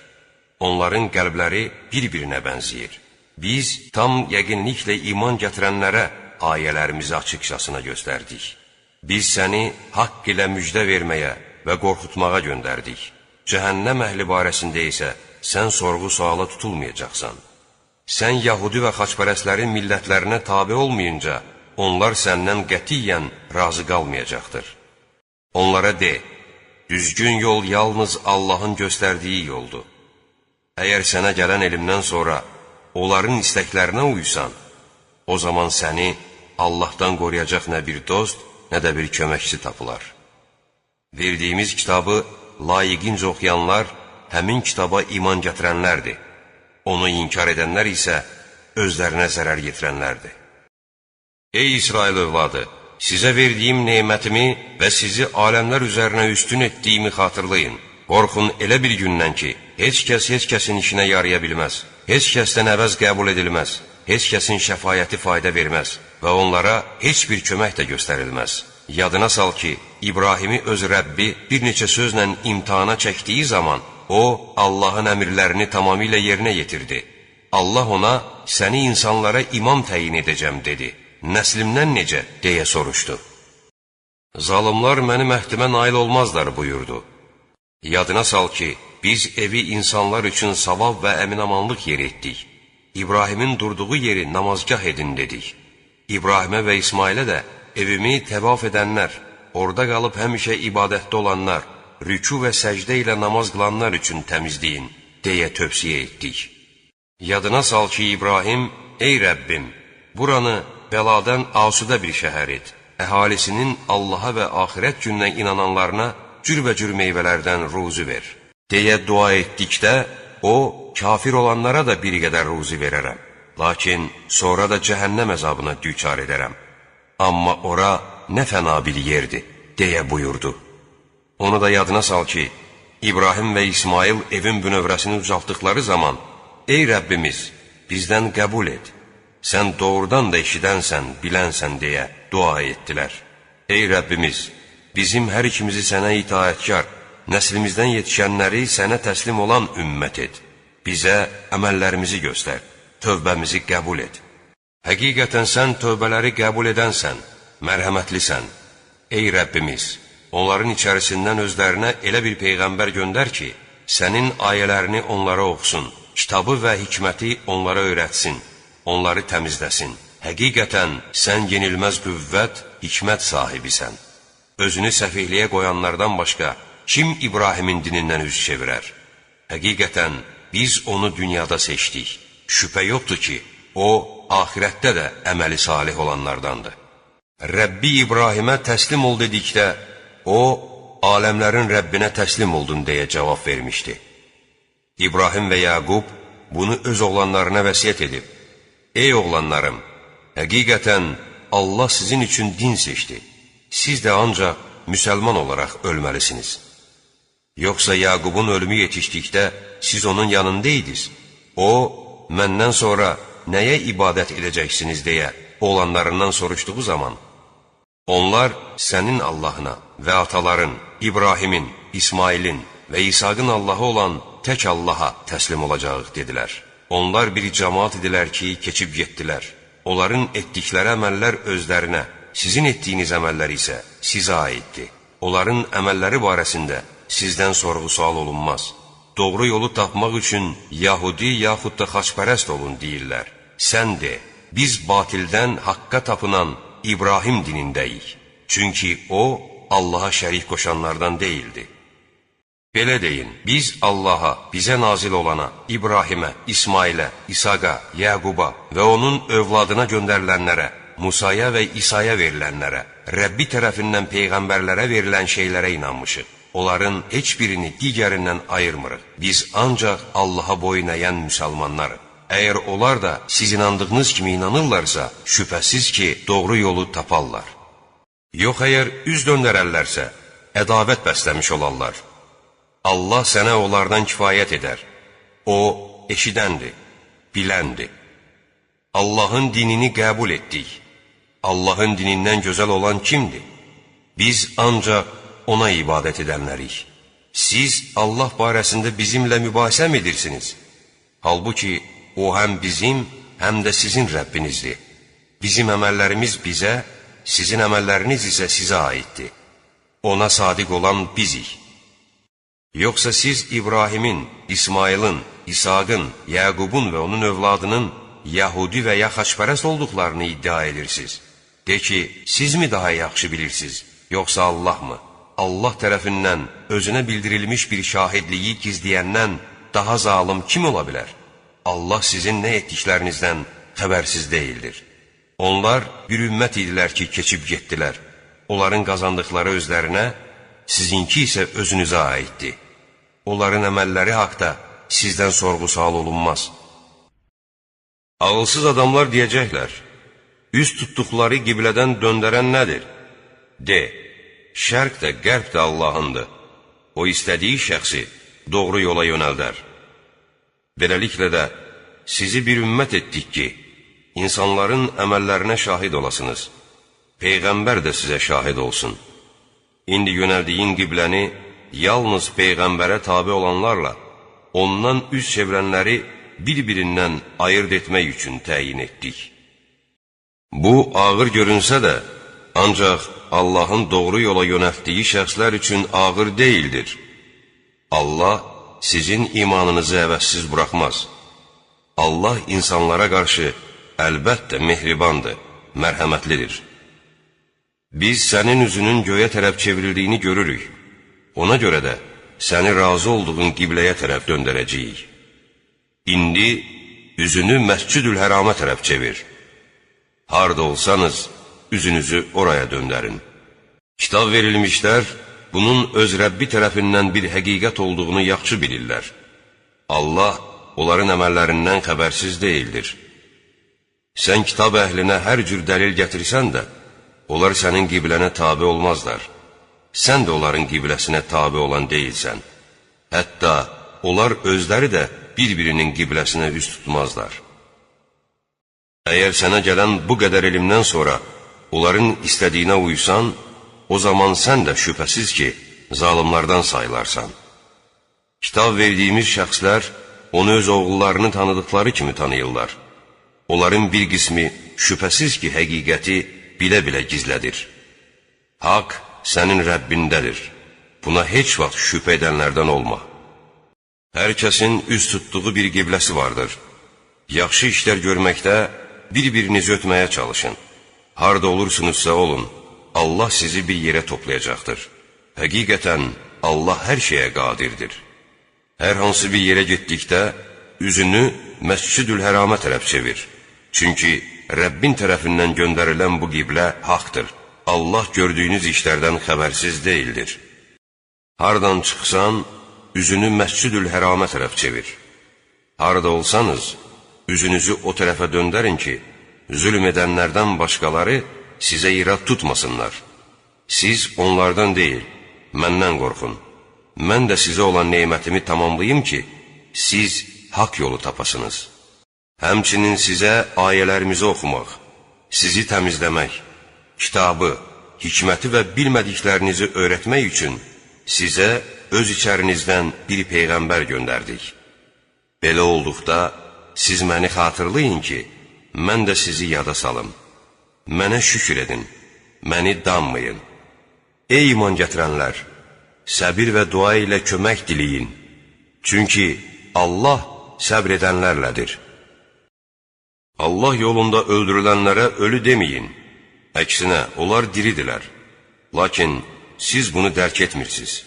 [SPEAKER 2] Onların qəlbləri bir-birinə bənzəyir. Biz tam yəqinliklə iman gətirənlərə ayələrimizi açıqcasına göstərdik. Biz səni haqq ilə müjdə verməyə və qorxutmağa göndərdik. Cəhənnəm əhli barəsində isə sən sorğu-suala tutulmayacaqsan. Sən Yahudi və xaçpərəstlərin millətlərinə tabe olmayınca, onlar səndən qətiyyən razı qalmayacaqdır. Onlara de, düzgün yol yalnız Allahın göstərdiyi yoldur. Əgər sənə gələn elmdən sonra onların istəklərinə uysan, o zaman səni Allahdan qoruyacaq nə bir dost, nə də bir köməkçi tapılar. Verdiyimiz kitabı layiqincə oxuyanlar həmin kitaba iman gətirənlərdir. Onu inkar edənlər isə özlərinə zərər yetirənlərdir. Ey İsrail övladı! Sizə verdiyim nemətimi və sizi aləmlər üzərinə üstün etdiyimi xatırlayın. Qorxun elə bir gündən ki, heç kəsin işinə yaraya bilməz, heç kəsdən əvəz qəbul edilməz, heç kəsin şəfayəti fayda verməz və onlara heç bir kömək də göstərilməz. Yadına sal ki, İbrahimi öz Rəbbi bir neçə sözlə imtihana çəkdiyi zaman, o, Allahın əmirlərini tamamilə yerinə yetirdi. Allah ona, səni insanlara imam təyin edəcəm, dedi. Nəslimdən necə, deyə soruşdu. Zalımlar mənim əhdimə nail olmazlar, buyurdu. Yadına sal ki, biz evi insanlar üçün savab və əminamanlıq yeri etdik. İbrahimin durduğu yeri namazgah edin, dedik. İbrahimə və İsmailə də evimi təvaf edənlər, orada qalıb həmişə ibadətdə olanlar, rükû və səcdə ilə namaz qılanlar üçün təmizləyin, deyə tövsiyə etdik. Yadına sal ki, İbrahim, ey Rəbbim, buranı bəladan asudə bir şəhər et, əhalisinin Allaha və axirət gününə inananlarına cürbəcür meyvələrdən ruzi ver, deyə dua etdikdə, o, kafir olanlara da bir qədər ruzi verərəm. lakin sonra da cəhənnəm əzabına düçar edərəm. Amma ora nə fəna bir yerdir, deyə buyurdu. Onu da yadına sal ki, İbrahim və İsmail evin bünövrəsini ucaltdıqları zaman, ey Rəbbimiz, bizdən qəbul et, sən doğrudan da eşidənsən, bilənsən deyə dua etdilər. Ey Rəbbimiz, bizim hər ikimizi sənə itaətkar, nəslimizdən yetişənləri sənə təslim olan ümmət et. Bizə əməllərimizi göstər, tövbəmizi qəbul et. Həqiqətən sən tövbələri qəbul edənsən, mərhəmətlisən. Ey Rəbbimiz, onların içərisindən özlərinə elə bir peyğəmbər göndər ki, sənin ayələrini onlara oxusun, kitabı və hikməti onlara öyrətsin, onları təmizləsin. Həqiqətən sən yenilməz qüvvət, hikmət sahibisən. Özünü səfihliyə qoyanlardan başqa kim İbrahimin dinindən üz çevirər? Həqiqətən biz onu dünyada seçdik. Şübhə yoxdur ki, o, axirətdə də əməli salih olanlardandır. Rəbbi İbrahimə təslim ol dedikdə, o, aləmlərin Rəbbinə təslim oldun deyə cavab vermişdi. İbrahim və Yaqub bunu öz oğlanlarına vəsiyyət edib. Ey oğlanlarım, həqiqətən Allah sizin üçün din seçdi. Siz də ancaq müsəlman olaraq ölməlisiniz. Yoxsa Yaqubun ölümü yetişdikdə siz onun yanındaydınız. O, məndən sonra nəyə ibadət edəcəksiniz deyə oğlanlarından soruşduğu zaman, onlar sənin Allahına və ataların, İbrahimin, İsmailin və İsaqın Allahı olan tək Allaha təslim olacağıq dedilər. Onlar bir cəmaat idilər ki, keçib getdilər. Onların etdikləri əməllər özlərinə, sizin etdiyiniz əməllər isə sizə aiddir. Onların əməlləri barəsində sizdən sorğu-sual olunmaz. Doğru yolu tapmaq üçün Yahudi yaxud da xaçpərəst olun deyirlər. Sən de, biz batildən haqqa tapınan İbrahim dinindəyik. Çünki o, Allaha şərik qoşanlardan deyildi. Belə deyin, biz Allaha, bizə nazil olana, İbrahimə, İsmailə, İsaqa, Yaquba və onun övladına göndərilənlərə, Musaya və İsa'ya verilənlərə, Rəbbi tərəfindən peyğəmbərlərə verilən şeylərə inanmışıq. Onların heç birini digərindən ayırmırıq. Biz ancaq Allaha boyun əyən müsəlmanlarıq. Əgər onlar da siz inandığınız kimi inanırlarsa, şübhəsiz ki, doğru yolu taparlar. Yox, əgər üz döndərərlərsə, ədavət bəsləmiş olarlar. Allah sənə onlardan kifayət edər. O, eşidəndir, biləndir. Allahın dinini qəbul etdik. Allahın dinindən gözəl olan kimdir? Biz ancaq ona ibadət edənlərik. Siz Allah barəsində bizimlə mübahisə mi edirsiniz? Halbuki o həm bizim, həm də sizin Rəbbinizdir. Bizim əməllərimiz bizə, sizin əməlləriniz isə sizə aiddir. Ona sadiq olan bizik. Yoxsa siz İbrahimin, İsmailin, İsaqın, Yaqubun və onun övladının Yahudi və ya xaçpərəst olduqlarını iddia edirsiniz. De ki, siz mi daha yaxşı bilirsiniz, yoxsa Allah mı? Allah tərəfindən özünə bildirilmiş bir şahidliyi gizləyəndən daha zalım kim ola bilər? Allah sizin nə etdiklərinizdən xəbərsiz deyildir. Onlar bir ümmət idilər ki, keçib getdilər. Onların qazandıqları özlərinə, sizinki isə özünüzə aiddir. Onların əməlləri haqda sizdən sorğu-sual olunmaz. Ağılsız adamlar deyəcəklər, üz tutduqları qiblədən döndərən nədir? De, şərq də, qərb də Allahındır. O istədiyi şəxsi doğru yola yönəldər. Beləliklə də sizi bir ümmət etdik ki, insanların əməllərinə şahid olasınız. Peyğəmbər də sizə şahid olsun. İndi yönəldiyin qibləni yalnız Peyğəmbərə tabi olanlarla, ondan üz çevirənləri bir-birindən ayırt etmək üçün təyin etdik. Bu, ağır görünsə də, ancaq Allahın doğru yola yönəltdiyi şəxslər üçün ağır deyildir. Allah sizin imanınızı əvəzsiz buraxmaz. Allah insanlara qarşı əlbəttə mehribandır, mərhəmətlidir. Biz sənin üzünün göyə tərəf çevrildiyini görürük. Ona görə də səni razı olduğun qibləyə tərəf döndərəcəyik. İndi üzünü Məscid-ül-Hərama tərəf çevir. Harda olsanız, üzünüzü oraya döndərin. Kitab verilmişlər, bunun öz Rəbbi tərəfindən bir həqiqət olduğunu yaxşı bilirlər. Allah onların əməllərindən xəbərsiz deyildir. Sən kitab əhlinə hər cür dəlil gətirsən də, onlar sənin qiblənə tabi olmazlar. Sən də onların qibləsinə tabi olan deyilsən. Hətta onlar özləri də bir-birinin qibləsinə üz tutmazlar. Əgər sənə gələn bu qədər elmdən sonra onların istədiyinə uysan, o zaman sən də şübhəsiz ki, zalimlardan sayılarsan. Kitab verdiyimiz şəxslər onu öz oğullarını tanıdıkları kimi tanıyırlar. Onların bir qismi şübhəsiz ki, həqiqəti bilə-bilə gizlədir. Haqq sənin Rəbbindədir. Buna heç vaxt şübhə edənlərdən olma. Hər kəsin üz tutduğu bir qibləsi vardır. Yaxşı işlər görməkdə bir-birinizi ötməyə çalışın. Harda olursunuzsa olun, Allah sizi bir yerə toplayacaqdır. Həqiqətən Allah hər şeyə qadirdir. Hər hansı bir yerə getdikdə üzünü Məscid-ül-Hərama tərəf çevir. Çünki Rəbbin tərəfindən göndərilən bu qiblə haqdır. Allah gördüyünüz işlərdən xəbərsiz deyildir. Hardan çıxsan, üzünü Məscid-ül-Hərama tərəf çevir. Harada olsanız, üzünüzü o tərəfə döndərin ki, zülm edənlərdən başqaları sizə irad tutmasınlar. Siz onlardan deyil, məndən qorxun. Mən də sizə olan neymətimi tamamlayım ki, siz haqq yolu tapasınız. Həmçinin sizə ayələrimizi oxumaq, sizi təmizləmək, kitabı, hikməti və bilmədiklərinizi öyrətmək üçün sizə öz içərinizdən bir peyğəmbər göndərdik. Belə olduqda, siz məni xatırlayın ki, mən də sizi yada salım. Mənə şükür edin, məni danmayın. Ey iman gətirənlər, səbir və dua ilə kömək diləyin. Çünki Allah səbr edənlərlədir. Allah yolunda öldürülənlərə ölü deməyin. Əksinə, onlar diridilər. Lakin siz bunu dərk etmirsiniz.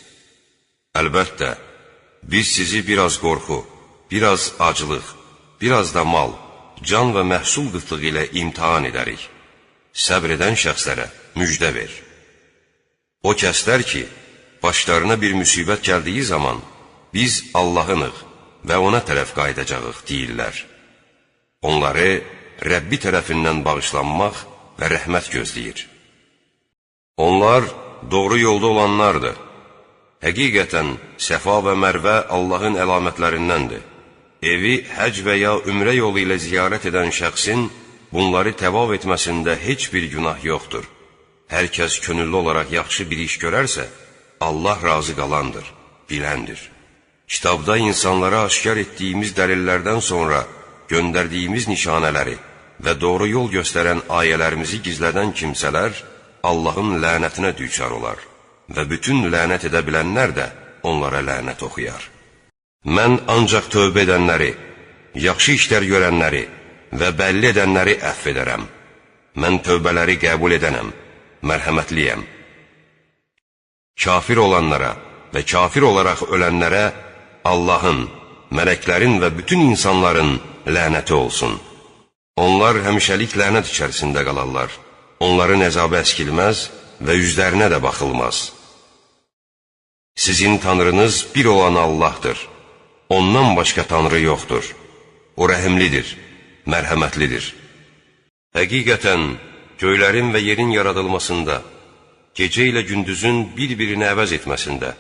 [SPEAKER 2] Əlbəttə, biz sizi biraz qorxu, biraz aclıq, biraz da mal, can və məhsul qıtlığı ilə imtihan edərik. Səbr edən şəxslərə müjdə ver. O kəslər ki, başlarına bir müsibət gəldiyi zaman, biz Allahınıq və ona tərəf qayıdacağıq deyirlər. Onları Rəbbi tərəfindən bağışlanmaq və rəhmət gözləyir. Onlar doğru yolda olanlardır. Həqiqətən, Səfa və Mərvə Allahın əlamətlərindəndir. Evi həc və ya ümrə yolu ilə ziyarət edən şəxsin bunları təvav etməsində heç bir günah yoxdur. Hər kəs könüllü olaraq yaxşı bir iş görərsə, Allah razı qalandır, biləndir. Kitabda insanlara aşkar etdiyimiz dəlillərdən sonra göndərdiyimiz nişanələri və doğru yol göstərən ayələrimizi gizlədən kimsələr Allahın lənətinə düçar olar və bütün lənət edə bilənlər də onlara lənət oxuyar. Mən ancaq tövbə edənləri, yaxşı işlər görənləri və bəlli edənləri əfv edərəm. Mən tövbələri qəbul edənəm, mərhəmətliyəm. Kafir olanlara və kafir olaraq ölənlərə Allahın, mələklərin və bütün insanların lənəti olsun. Onlar həmişəlik lənət içərisində qalarlar. Onların əzabı əskilməz və üzlərinə də baxılmaz. Sizin tanrınız bir olan Allahdır. Ondan başqa tanrı yoxdur. O rəhimlidir, mərhəmətlidir. Həqiqətən, göylərin və yerin yaradılmasında, gecə ilə gündüzün bir-birini əvəz etməsində,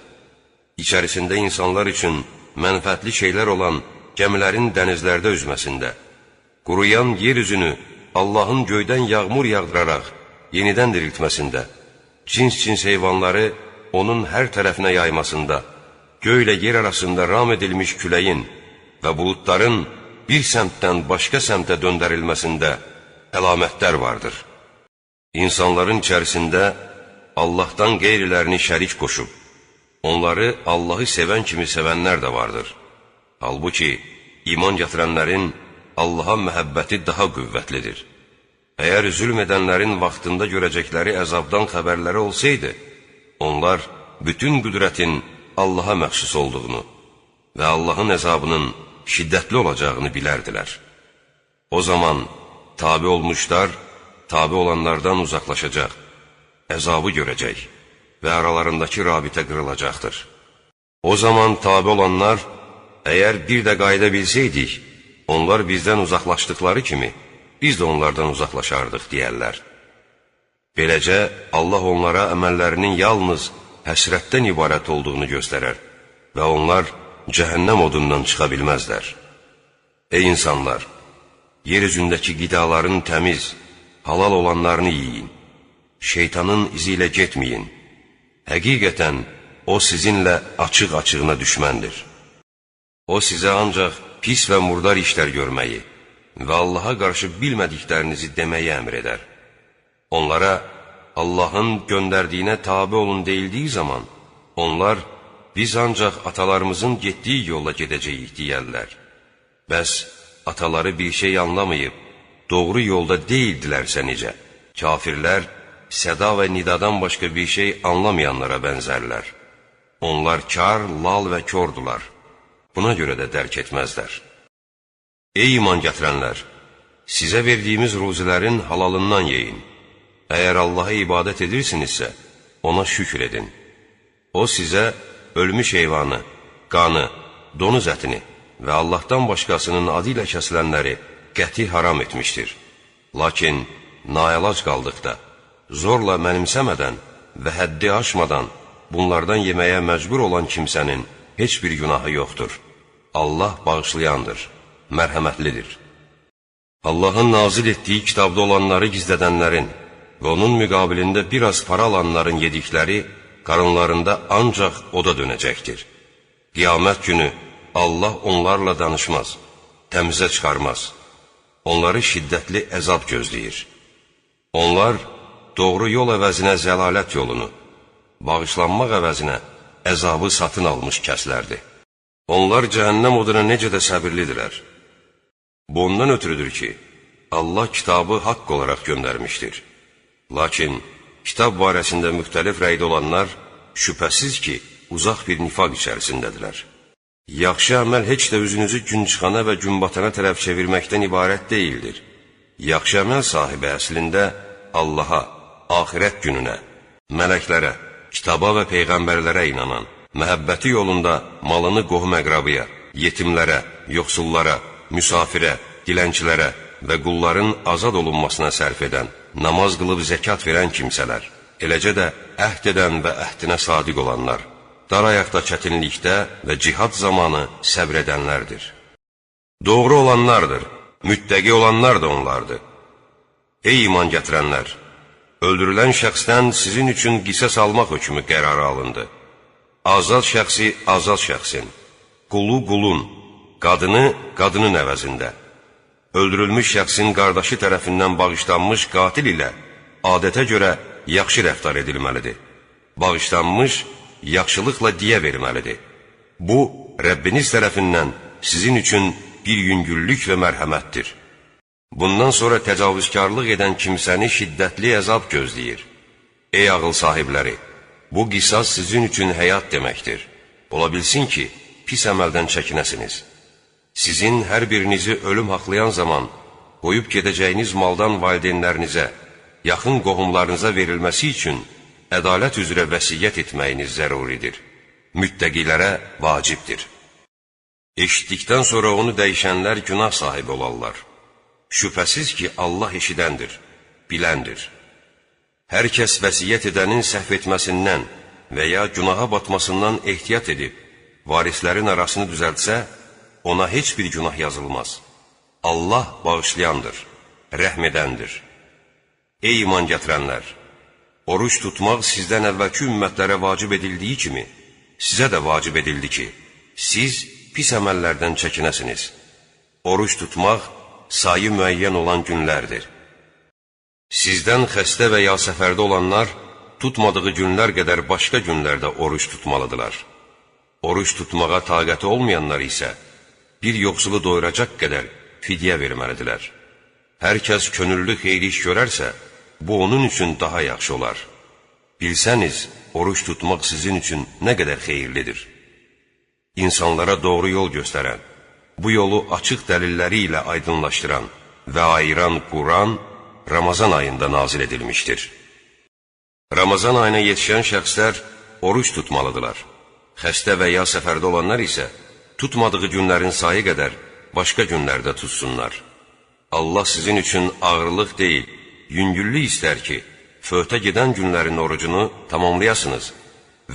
[SPEAKER 2] içərisində insanlar üçün mənfəətli şeylər olan gəmilərin dənizlərdə üzməsində, quruyan yer üzünü Allahın göydən yağmur yağdıraraq yenidən diriltməsində, cins-cins heyvanları onun hər tərəfinə yaymasında, göylə yer arasında ram edilmiş küləyin və buludların bir səmtdən başqa səmtə döndərilməsində əlamətlər vardır. İnsanların içərisində Allahdan qeyrilərini şərik qoşub, onları Allahı sevən kimi sevənlər də vardır. Halbuki, iman gətirənlərin Allaha məhəbbəti daha qüvvətlidir. Əgər zülm edənlərin vaxtında görəcəkləri əzabdan xəbərləri olsaydı, onlar bütün qüdrətin Allaha məxsus olduğunu və Allahın əzabının şiddətli olacağını bilərdilər. O zaman tabi olmuşlar, tabi olanlardan uzaqlaşacaq, əzabı görəcək və aralarındakı rabitə qırılacaqdır. O zaman tabi olanlar, əgər bir də qayıda bilsəydik, onlar bizdən uzaqlaşdıqları kimi, biz də onlardan uzaqlaşardıq deyərlər. Beləcə, Allah onlara əməllərinin yalnız həsrətdən ibarət olduğunu göstərər və onlar cəhənnəm odundan çıxa bilməzlər. Ey insanlar! Yer üzündəki qidaların təmiz, halal olanlarını yiyin. Şeytanın izi ilə getməyin. Həqiqətən, o sizinlə açıq-açığına düşməndir. O sizə ancaq pis və murdar işlər görməyi və Allaha qarşı bilmədiklərinizi deməyi əmr edər. Onlara Allahın göndərdiyinə tabe olun deyildiyi zaman, onlar, biz ancaq atalarımızın getdiyi yolla gedəcəyik deyərlər. Bəs ataları bir şey anlamayıb, doğru yolda deyildilərsə necə? Kafirlər, səda və nidadan başqa bir şey anlamayanlara bənzərlər. Onlar kar, lal və kordular. Buna görə də dərk etməzlər. Ey iman gətirənlər! Sizə verdiyimiz ruzilərin halalından yeyin. Əgər Allaha ibadət edirsinizsə, ona şükür edin. O sizə ölmüş heyvanı, qanı, donuz ətini və Allahdan başqasının adı ilə kəsilənləri qəti haram etmişdir. Lakin naəlac qaldıqda, zorla mənimsəmədən və həddi aşmadan bunlardan yeməyə məcbur olan kimsənin heç bir günahı yoxdur. Allah bağışlayandır, mərhəmətlidir. Allahın nazil etdiyi kitabda olanları gizlədənlərin və onun müqabilində biraz para alanların yedikləri qarınlarında ancaq oda dönəcəkdir. Qiyamət günü Allah onlarla danışmaz, təmizə çıxarmaz. Onları şiddətli əzab gözləyir. Onlar doğru yol əvəzinə zəlalət yolunu, bağışlanmaq əvəzinə əzabı satın almış kəslərdir. Onlar cəhənnəm oduna necə də səbirlidirlər. Bu ondan ötürüdür ki, Allah kitabı haqq olaraq göndərmişdir. Lakin kitab barəsində müxtəlif rəydə olanlar şübhəsiz ki, uzaq bir nifaq içərisindədirlər. Yaxşı əməl heç də üzünüzü gün çıxana və gün batana tərəf çevirməkdən ibarət deyildir. Yaxşı əməl sahibi əslində Allaha, axirət gününə, mələklərə, kitaba və peyğəmbərlərə inanan, məhəbbəti yolunda malını qohum-əqrabıya, yetimlərə, yoxsullara, müsafirə, dilənçilərə və qulların azad olunmasına sərf edən, namaz qılıb zəkat verən kimsələr, eləcə də əhd edən və əhdinə sadiq olanlar, dar ayaqda çətinlikdə və cihad zamanı səbr edənlərdir. Doğru olanlardır, müttəqi olanlar da onlardır. Ey iman gətirənlər! Öldürülən şəxsdən sizin üçün qisas almaq hökmü qərarı alındı. Azad şəxsi azad şəxsin, qulu qulun, qadını qadının əvəzində. Öldürülmüş şəxsin qardaşı tərəfindən bağışlanmış qatil ilə adətə görə yaxşı rəftar edilməlidir. Bağışlanmış, yaxşılıqla diyə verməlidir. Bu, Rəbbiniz tərəfindən sizin üçün bir yüngüllük və mərhəmətdir. Bundan sonra təcavüzkarlıq edən kimsəni şiddətli əzab gözləyir. Ey ağıl sahibləri! Bu qisas sizin üçün həyat deməkdir. Ola bilsin ki, pis əməldən çəkinəsiniz. Sizin hər birinizi ölüm haqlayan zaman qoyub gedəcəyiniz maldan valideynlərinizə, yaxın qohumlarınıza verilməsi üçün ədalət üzrə vəsiyyət etməyiniz zəruridir. Müttəqilərə vacibdir. Eşitdikdən sonra onu dəyişənlər günah sahibi olarlar. Şübhəsiz ki, Allah eşidəndir, biləndir. Hər kəs vəsiyyət edənin səhv etməsindən və ya günaha batmasından ehtiyat edib, varislərin arasını düzəltsə, ona heç bir günah yazılmaz. Allah bağışlayandır, rəhm edəndir. Ey iman gətirənlər! Oruç tutmaq sizdən əvvəlki ümmətlərə vacib edildiyi kimi, sizə də vacib edildi ki, siz pis əməllərdən çəkinəsiniz. Oruç tutmaq sayı müəyyən olan günlərdir. Sizdən xəstə və ya səfərdə olanlar tutmadığı günlər qədər başqa günlərdə oruç tutmalıdırlar. Oruç tutmağa taqəti olmayanlar isə bir yoxsulu doyuracaq qədər fidyə verməlidirlər. Hər kəs könüllü xeyri iş görərsə, bu onun üçün daha yaxşı olar. Bilsəniz, oruç tutmaq sizin üçün nə qədər xeyirlidir. İnsanlara doğru yol göstərən, bu yolu açıq dəlilləri ilə aydınlaşdıran və ayıran Quran Ramazan ayında nazil edilmişdir. Ramazan ayına yetişən şəxslər oruç tutmalıdırlar. Xəstə və ya səfərdə olanlar isə tutmadığı günlərin sayı qədər başqa günlərdə tutsunlar. Allah sizin üçün ağırlıq deyil, yüngüllük istər ki, föhtə gedən günlərin orucunu tamamlayasınız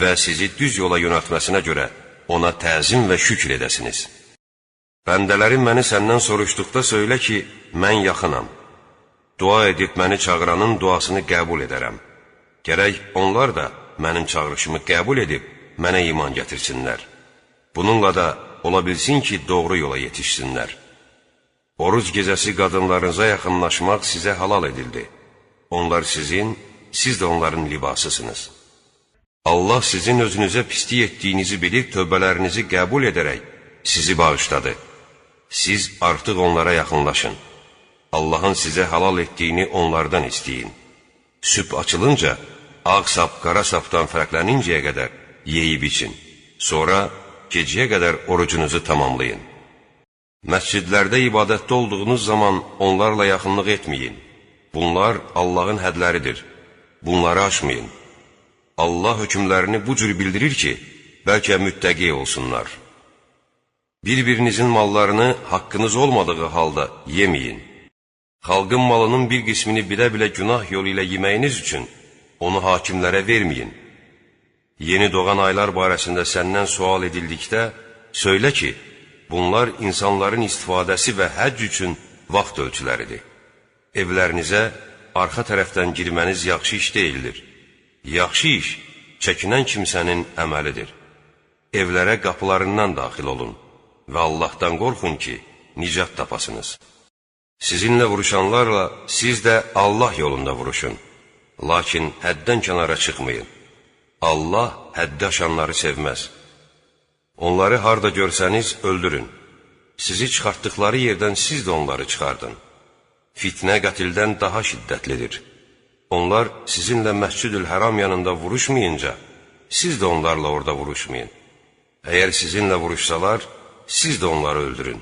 [SPEAKER 2] və sizi düz yola yönəltməsinə görə ona təzim və şükür edəsiniz. Bəndələrim məni səndən soruşduqda söylə ki, mən yaxınam. Dua edib məni çağıranın duasını qəbul edərəm. Gərək onlar da mənim çağırışımı qəbul edib mənə iman gətirsinlər. Bununla da ola bilsin ki, doğru yola yetişsinlər. Oruc gecəsi qadınlarınıza yaxınlaşmaq sizə halal edildi. Onlar sizin, siz də onların libasısınız. Allah sizin özünüzə pislik etdiyinizi bilib tövbələrinizi qəbul edərək sizi bağışladı. Siz artıq onlara yaxınlaşın. Allahın sizə halal etdiyini onlardan istəyin. Sübh açılınca, ağ sap, qara sapdan fərqlənincəyə qədər yeyib için. Sonra gecəyə qədər orucunuzu tamamlayın. Məscidlərdə ibadətdə olduğunuz zaman onlarla yaxınlıq etməyin. Bunlar Allahın hədləridir. Bunları aşmayın. Allah hökmlərini bu cür bildirir ki, bəlkə müttəqi olsunlar. Bir-birinizin mallarını haqqınız olmadığı halda yeməyin. Xalqın malının bir qismini bilə-bilə günah yolu ilə yeməyiniz üçün onu hakimlərə verməyin. Yeni doğan aylar barəsində səndən sual edildikdə, söylə ki, bunlar insanların istifadəsi və həcc üçün vaxt ölçüləridir. Evlərinizə arxa tərəfdən girməniz yaxşı iş deyildir. Yaxşı iş çəkinən kimsənin əməlidir. Evlərə qapılarından daxil olun və Allahdan qorxun ki, nicat tapasınız. Sizinlə vuruşanlarla siz də Allah yolunda vuruşun. Lakin həddən kənara çıxmayın. Allah həddi aşanları sevməz. Onları harda görsəniz öldürün. Sizi çıxartdıqları yerdən siz də onları çıxardın. Fitnə qətildən daha şiddətlidir. Onlar sizinlə Məscid-ül-Həram yanında vuruşmayınca, siz də onlarla orada vuruşmayın. Əgər sizinlə vuruşsalar, siz də onları öldürün.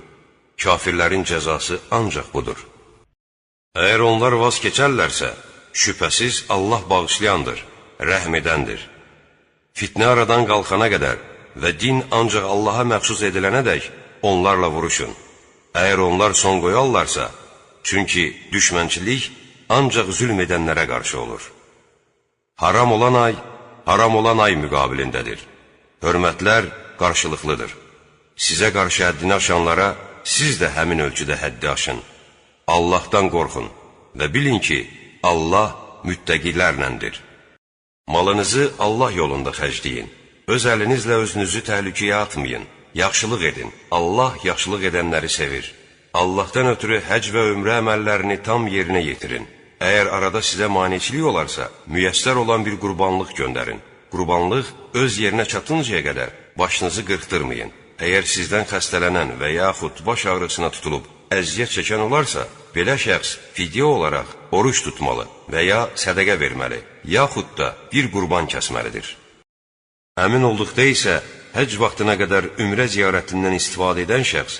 [SPEAKER 2] Kafirlərin cəzası ancaq budur. Əgər onlar vaz keçərlərsə, şübhəsiz Allah bağışlayandır, rəhm edəndir. Fitnə aradan qalxana qədər və din ancaq Allaha məxsus edilənədək onlarla vuruşun. Əgər onlar son qoyarlarsa, çünki düşmənçilik ancaq zülm edənlərə qarşı olur. Haram olan ay müqabilindədir. Hörmətlər qarşılıqlıdır. Sizə qarşı həddini aşanlara siz də həmin ölçüdə həddi aşın. Allahdan qorxun və bilin ki, Allah müttəqilərləndir. Malınızı Allah yolunda xərcləyin. Öz əlinizlə özünüzü təhlükəyə atmayın. Yaxşılıq edin. Allah yaxşılıq edənləri sevir. Allahdan ötürü həcc və ümrə əməllərini tam yerinə yetirin. Əgər arada sizə maneçilik olarsa, müyəssər olan bir qurbanlıq göndərin. Qurbanlıq öz yerinə çatıncaya qədər başınızı qırxdırmayın. Əgər sizdən xəstələnən və yaxud baş ağrısına tutulub əziyyət çəkən olarsa, belə şəxs fidyə olaraq oruç tutmalı və ya sədəqə verməli, yaxud da bir qurban kəsməlidir. Əmin olduqda isə, həcc vaxtına qədər ümrə ziyarətindən istifadə edən şəxs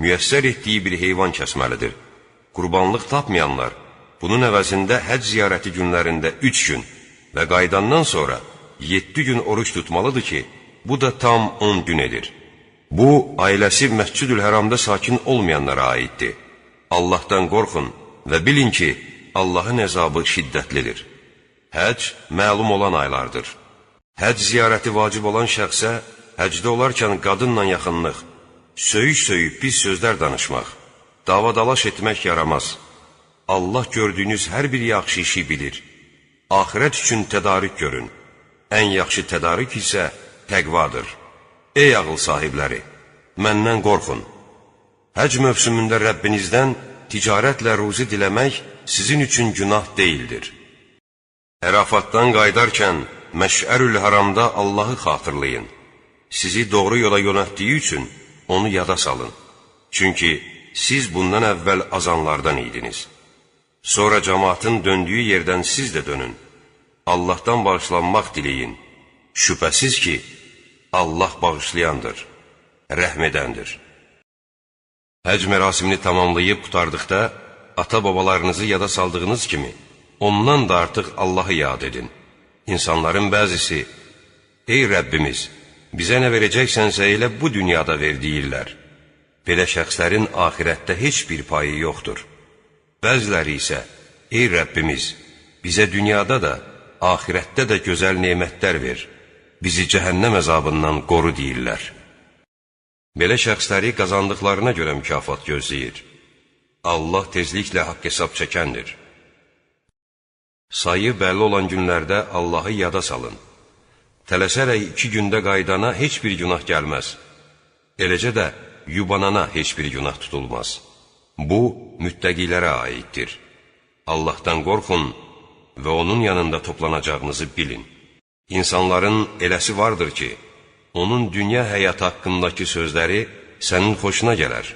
[SPEAKER 2] müyəssər etdiyi bir heyvan kəsməlidir. Qurbanlıq tapmayanlar, bunun əvəzində həcc ziyarəti günlərində 3 gün və qaydandan sonra 7 gün oruç tutmalıdır ki, bu da tam 10 gün edir. Bu, ailəsi Məscid-ül-Həramda sakin olmayanlara aiddir. Allahdan qorxun və bilin ki, Allahın əzabı şiddətlidir. Həcc məlum olan aylardır. Həcc ziyarəti vacib olan şəxsə, həcdə olarkən qadınla yaxınlıq, söyüş-söyüb pis sözlər danışmaq, davadalaş etmək yaramaz. Allah gördüyünüz hər bir yaxşı işi bilir. Axirət üçün tədarük görün. Ən yaxşı tədarük isə təqvadır. Ey ağıl sahibləri, məndən qorxun. Həcc mövsümündə Rəbbinizdən ticarətlə ruzi diləmək sizin üçün günah deyildir. Ərafatdan qaydarkən Məş'ərül-Haramda Allahı xatırlayın. Sizi doğru yola yönəltdiyi üçün onu yada salın. Çünki siz bundan əvvəl azanlardan idiniz. Sonra cəmaatın döndüyü yerdən siz də dönün. Allahdan bağışlanmaq diləyin. Şübhəsiz ki, Allah bağışlayandır, rəhm edəndir. Həcc mərasimini tamamlayıb qutardıqda, ata-babalarınızı yada saldığınız kimi, ondan da artıq Allahı yad edin. İnsanların bəzisi, ey Rəbbimiz, bizə nə verəcəksənsə elə bu dünyada ver deyirlər. Belə şəxslərin axirətdə heç bir payı yoxdur. Bəziləri isə, ey Rəbbimiz, bizə dünyada da, axirətdə də gözəl nemətlər ver, bizi cəhənnəm əzabından qoru deyirlər. Belə şəxsləri qazandıqlarına görə mükafat gözləyir. Allah tezliklə haqq hesab çəkəndir. Sayı bəlli olan günlərdə Allahı yada salın. Tələsərək 2 gündə qaydana heç bir günah gəlməz. Eləcə də yubanana heç bir günah tutulmaz. Bu, müttəqilərə aiddir. Allahdan qorxun və onun yanında toplanacağınızı bilin. İnsanların eləsi vardır ki, onun dünya həyatı haqqındakı sözləri sənin xoşuna gələr.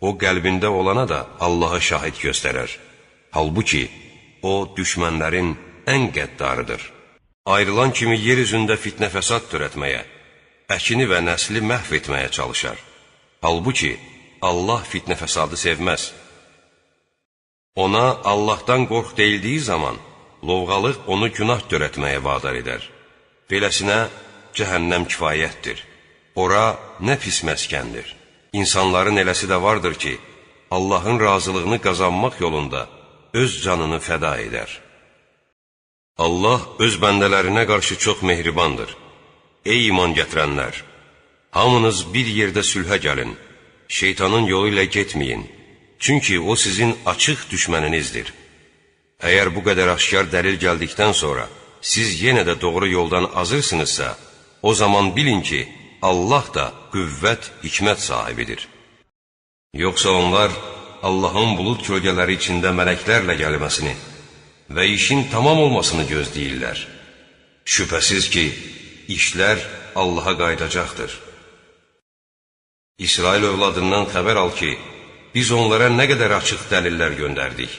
[SPEAKER 2] O, qəlbində olana da Allaha şahid göstərər. Halbuki, o, düşmənlərin ən qəddarıdır. Ayrılan kimi yer üzündə fitnə fəsad törətməyə, əkini və nəsli məhv etməyə çalışar. Halbuki, Allah fitnə fəsadı sevməz. Ona Allahdan qorx deyildiyi zaman, lovğalıq onu günah törətməyə vadar edər. Beləsinə, cəhənnəm kifayətdir. Ora nə pis məskəndir. İnsanların eləsi də vardır ki, Allahın razılığını qazanmaq yolunda öz canını fəda edər. Allah öz bəndələrinə qarşı çox mehribandır. Ey iman gətirənlər! Hamınız bir yerdə sülhə gəlin, şeytanın yolu ilə getməyin. Çünki o sizin açıq düşməninizdir. Əgər bu qədər aşkar dəlil gəldikdən sonra siz yenə də doğru yoldan azırsınızsa, o zaman bilin ki, Allah da qüvvət, hikmət sahibidir. Yoxsa onlar Allahın bulud kölgələri içində mələklərlə gəlməsini və işin tamam olmasını gözləyirlər. Şübhəsiz ki, işlər Allaha qayıdacaqdır. İsrail övladından xəbər al ki, biz onlara nə qədər açıq dəlillər göndərdik.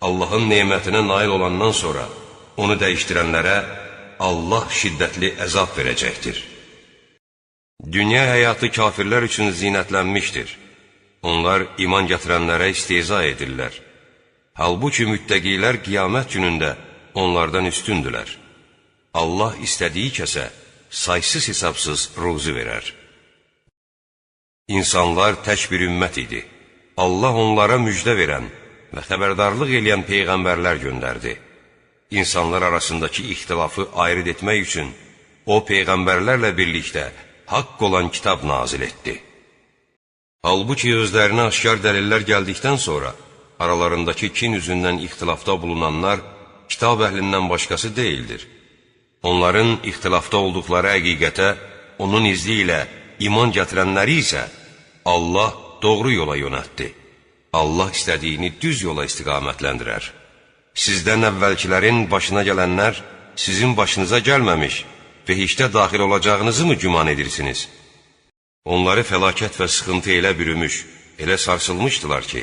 [SPEAKER 2] Allahın nemətinə nail olandan sonra onu dəyişdirənlərə Allah şiddətli əzab verəcəkdir. Dünya həyatı kafirlər üçün zinətlənmişdir. Onlar iman gətirənlərə istehza edirlər. Halbuki müttəqilər qiyamət günündə onlardan üstündülər. Allah istədiyi kəsə saysız hesabsız ruzi verər. İnsanlar tək bir ümmət idi. Allah onlara müjdə verən və xəbərdarlıq eləyən peyğəmbərlər göndərdi. İnsanlar arasındakı ixtilafı ayrı etmək üçün o peyğəmbərlərlə birlikdə haqq olan kitab nazil etdi. Halbuki özlərinə aşkar dəlillər gəldikdən sonra aralarındakı kin üzündən ixtilafda bulunanlar kitab əhlindən başqası deyildir. Onların ixtilafda olduqları həqiqətə onun izni ilə iman gətirənləri isə Allah doğru yola yönəltdi. Allah istədiyini düz yola istiqamətləndirər. Sizdən əvvəlkilərin başına gələnlər sizin başınıza gəlməmiş və heçdə daxil olacağınızı mı güman edirsiniz? Onları fəlakət və sıxıntı elə bürümüş, elə sarsılmışdılar ki,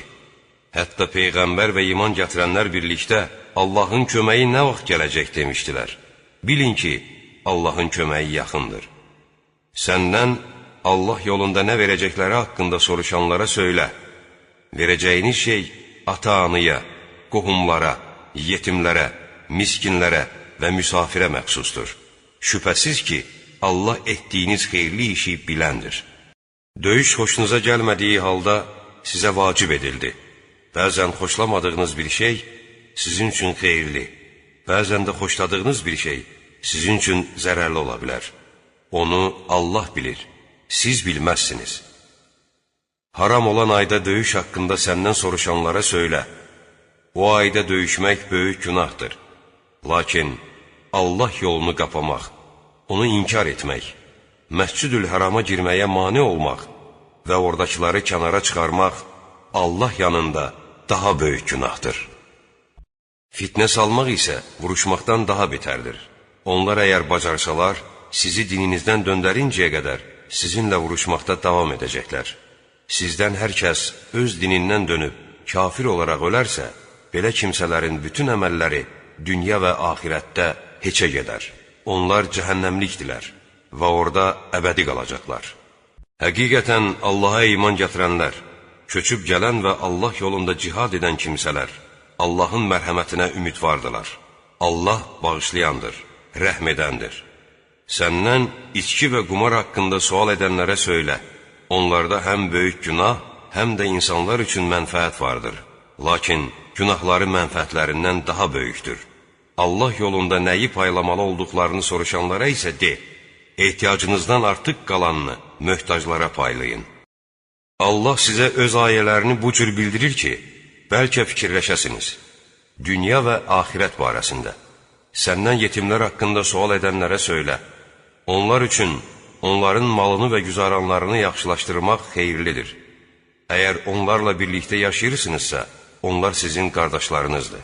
[SPEAKER 2] hətta Peyğəmbər və iman gətirənlər birlikdə Allahın köməyi nə vaxt gələcək demişdilər. Bilin ki, Allahın köməyi yaxındır. Səndən Allah yolunda nə verəcəkləri haqqında soruşanlara söylə. Verəcəyiniz şey ata-anıya, qohumlara, yetimlərə, miskinlərə və müsafirə məxsusdur. Şübhəsiz ki, Allah etdiyiniz xeyirli işi biləndir. Döyüş xoşunuza gəlmədiyi halda sizə vacib edildi. Bəzən xoşlamadığınız bir şey sizin üçün xeyirli, bəzən də xoşladığınız bir şey sizin üçün zərərli ola bilər. Onu Allah bilir, siz bilməzsiniz. Haram olan ayda döyüş haqqında səndən soruşanlara söylə. O ayda döyüşmək böyük günahdır. Lakin Allah yolunu qapamaq, onu inkar etmək, Məscid-ül-Hərama girməyə mane olmaq və oradakıları kənara çıxarmaq Allah yanında daha böyük günahdır. Fitnə salmaq isə vuruşmaqdan daha betərdir. Onlar əgər bacarsalar, sizi dininizdən döndərincəyə qədər sizinlə vuruşmaqda davam edəcəklər. Sizdən hər kəs öz dinindən dönüb kafir olaraq ölərsə, belə kimsələrin bütün əməlləri dünya və axirətdə heçə gedər. Onlar cəhənnəmlikdilər və orada əbədi qalacaqlar. Həqiqətən Allaha iman gətirənlər, köçüb gələn və Allah yolunda cihad edən kimsələr Allahın mərhəmətinə ümidvardılar. Allah bağışlayandır, rəhm edəndir. Səndən içki və qumar haqqında sual edənlərə söylə. Onlarda həm böyük günah, həm də insanlar üçün mənfəət vardır. Lakin günahları mənfəətlərindən daha böyükdür. Allah yolunda nəyi paylamalı olduqlarını soruşanlara isə de, ehtiyacınızdan artıq qalanını möhtaclara paylayın. Allah sizə öz ayələrini bu cür bildirir ki, bəlkə fikirləşəsiniz. Dünya və axirət barəsində. Səndən yetimlər haqqında sual edənlərə söylə. Onlar üçün onların malını və güzaranlarını yaxşılaşdırmaq xeyirlidir. Əgər onlarla birlikdə yaşayırsınızsa, onlar sizin qardaşlarınızdır.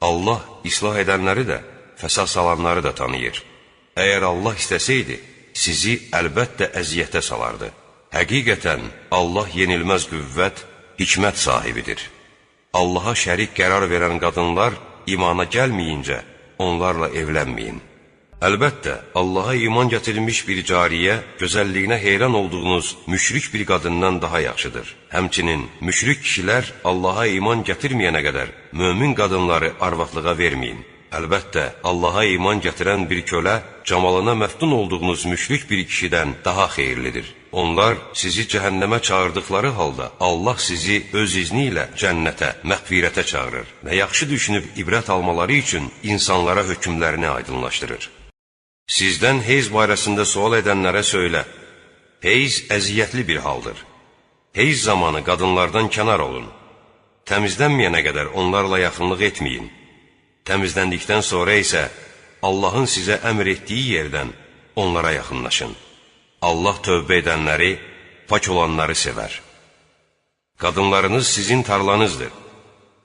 [SPEAKER 2] Allah islah edənləri də, fəsad salanları da tanıyır. Əgər Allah istəsəydi, sizi əlbəttə əziyyətə salardı. Həqiqətən, Allah yenilməz qüvvət, hikmət sahibidir. Allaha şərik qərar verən qadınlar imana gəlməyincə, onlarla evlənməyin. Əlbəttə, Allaha iman gətirilmiş bir cariyə, gözəlliyinə heyran olduğunuz müşrik bir qadından daha yaxşıdır. Həmçinin, müşrik kişilər Allaha iman gətirməyənə qədər mömin qadınları arvadlığa verməyin. Əlbəttə, Allaha iman gətirən bir kölə, camalına məftun olduğunuz müşrik bir kişidən daha xeyirlidir. Onlar sizi cəhənnəmə çağırdıqları halda, Allah sizi öz izni ilə cənnətə, məğfirətə çağırır və yaxşı düşünüb ibrət almaları üçün insanlara hökmlərini aydınlaşdırır. Sizdən heyz barəsində sual edənlərə söylə, heyz əziyyətli bir haldır. Heyz zamanı qadınlardan kənar olun. Təmizlənməyənə qədər onlarla yaxınlıq etməyin. Təmizləndikdən sonra isə Allahın sizə əmr etdiyi yerdən onlara yaxınlaşın. Allah tövbə edənləri, pak olanları sevər. Qadınlarınız sizin tarlanızdır.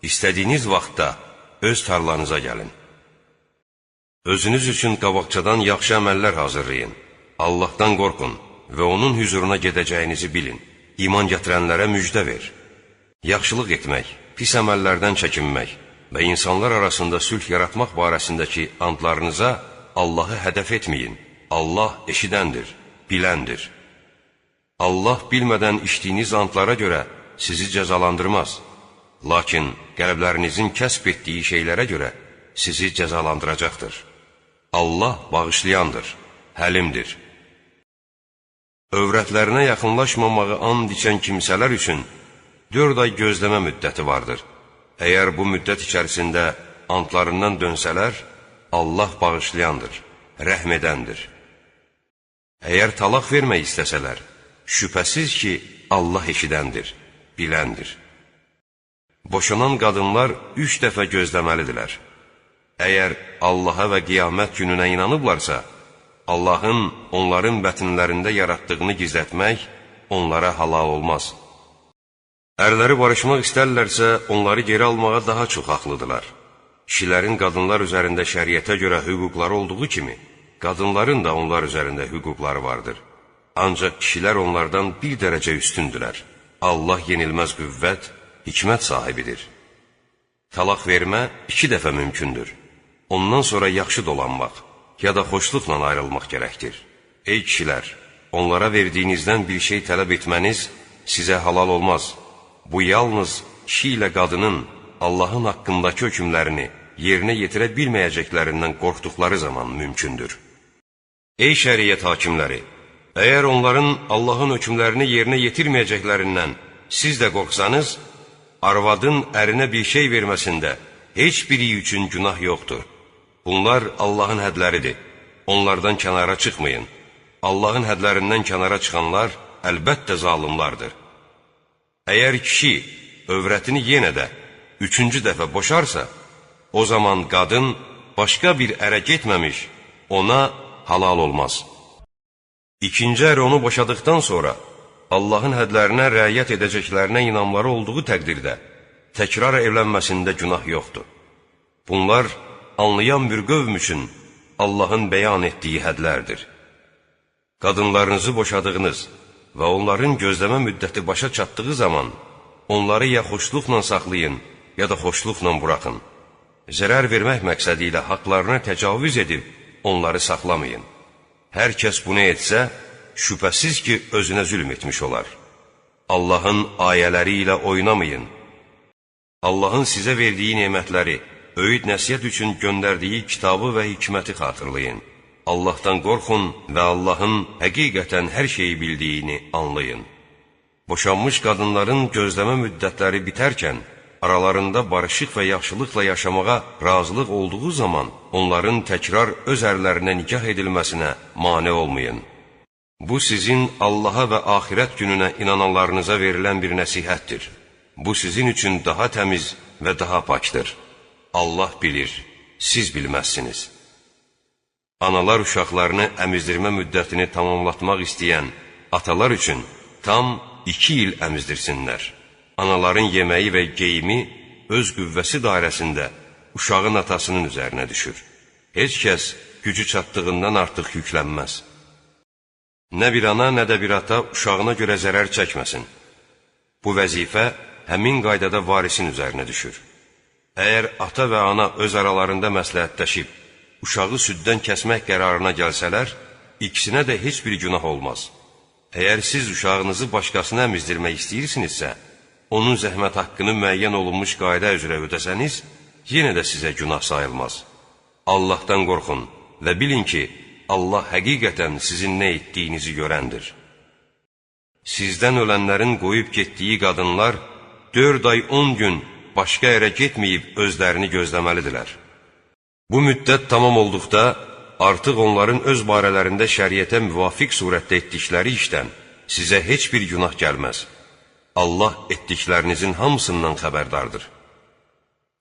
[SPEAKER 2] İstədiyiniz vaxtda öz tarlanıza gəlin. Özünüz üçün qabaqcadan yaxşı əməllər hazırlayın. Allahdan qorxun və onun hüzuruna gedəcəyinizi bilin. İman gətirənlərə müjdə ver. Yaxşılıq etmək, pis əməllərdən çəkinmək və insanlar arasında sülh yaratmaq barəsindəki andlarınıza Allahı hədəf etməyin. Allah eşidəndir, biləndir. Allah bilmədən içdiyiniz andlara görə sizi cəzalandırmaz. Lakin qəlblərinizin kəsb etdiyi şeylərə görə sizi cəzalandıracaqdır. Allah bağışlayandır, həlimdir. Övrətlərinə yaxınlaşmamağı and içən kimsələr üçün 4 ay gözləmə müddəti vardır. Əgər bu müddət içərisində antlarından dönsələr, Allah bağışlayandır, rəhm edəndir. Əgər talaq vermək istəsələr, şübhəsiz ki, Allah eşidəndir, biləndir. Boşanan qadınlar 3 dəfə gözləməlidirlər. Əgər Allaha və qiyamət gününə inanıblarsa, Allahın onların bətnlərində yaratdığını gizlətmək onlara halal olmaz. Ərləri barışmaq istərlərsə, onları geri almağa daha çox haqlıdırlar. Kişilərin qadınlar üzərində şəriətə görə hüquqları olduğu kimi, qadınların da onlar üzərində hüquqları vardır. Ancaq kişilər onlardan bir dərəcə üstündürlər. Allah yenilməz qüvvət, hikmət sahibidir. Talaq vermə 2 dəfə mümkündür. Ondan sonra yaxşı dolanmaq, ya da xoşluqla ayrılmaq gərəkdir. Ey kişilər, onlara verdiyinizdən bir şey tələb etməniz sizə halal olmaz. Bu yalnız kişi ilə qadının Allahın haqqındakı hökmlərini yerinə yetirə bilməyəcəklərindən qorxduqları zaman mümkündür. Ey şəriət hakimləri! Əgər onların Allahın hökmlərini yerinə yetirməyəcəklərindən siz də qorxsanız, arvadın ərinə bir şey verməsində heç biri üçün günah yoxdur. Bunlar Allahın hədləridir. Onlardan kənara çıxmayın. Allahın hədlərindən kənara çıxanlar əlbəttə zalımlardır. Əgər kişi övrətini yenə də 3-cü dəfə boşarsa, o zaman qadın başqa bir ərə getməmiş ona halal olmaz. İkinci ər onu boşadıktan sonra Allahın hədlərinə rəayət edəcəklərinə inamları olduğu təqdirdə təkrar evlənməsində günah yoxdur. Bunlar anlayan bir qövm üçün Allahın bəyan etdiyi hədlərdir. Qadınlarınızı boşadığınız və onların gözləmə müddəti başa çatdığı zaman onları ya xoşluqla saxlayın, ya da xoşluqla buraxın. Zərər vermək məqsədi ilə haqlarına təcavüz edib onları saxlamayın. Hər kəs bunu etsə, şübhəsiz ki, özünə zülm etmiş olar. Allahın ayələri ilə oynamayın. Allahın sizə verdiyi nemətləri, öyüd nəsihət üçün göndərdiyi kitabı və hikməti xatırlayın. Allahdan qorxun və Allahın həqiqətən hər şeyi bildiyini anlayın. Boşanmış qadınların gözləmə müddətləri bitərkən, aralarında barışıq və yaxşılıqla yaşamağa razılıq olduğu zaman onların təkrar öz ərlərinə nikah edilməsinə mane olmayın. Bu sizin Allaha və axirət gününə inananlarınıza verilən bir nəsihətdir. Bu sizin üçün daha təmiz və daha pakdır. Allah bilir, siz bilməzsiniz. Analar uşaqlarını əmizdirmə müddətini tamamlatmaq istəyən atalar üçün tam 2 il əmizdirsinlər. Anaların yeməyi və geyimi öz qüvvəsi dairəsində uşağın atasının üzərinə düşür. Heç kəs gücü çatdığından artıq yüklənməz. Nə bir ana, nə də bir ata uşağına görə zərər çəkməsin. Bu vəzifə həmin qaydada varisin üzərinə düşür. Əgər ata və ana öz aralarında məsləhətləşib, uşağı süddən kəsmək qərarına gəlsələr, ikisinə də heç bir günah olmaz. Əgər siz uşağınızı başqasına əmizdirmək istəyirsinizsə, onun zəhmət haqqını müəyyən olunmuş qayda üzrə ödəsəniz, yenə də sizə günah sayılmaz. Allahdan qorxun və bilin ki, Allah həqiqətən sizin nə etdiyinizi görəndir. Sizdən ölənlərin qoyub getdiyi qadınlar 4 ay 10 gün başqa yerə getməyib özlərini gözləməlidirlər. Bu müddət tamam olduqda, artıq onların öz barələrində şəriətə müvafiq surətdə etdikləri işdən sizə heç bir günah gəlməz. Allah etdiklərinizin hamısından xəbərdardır.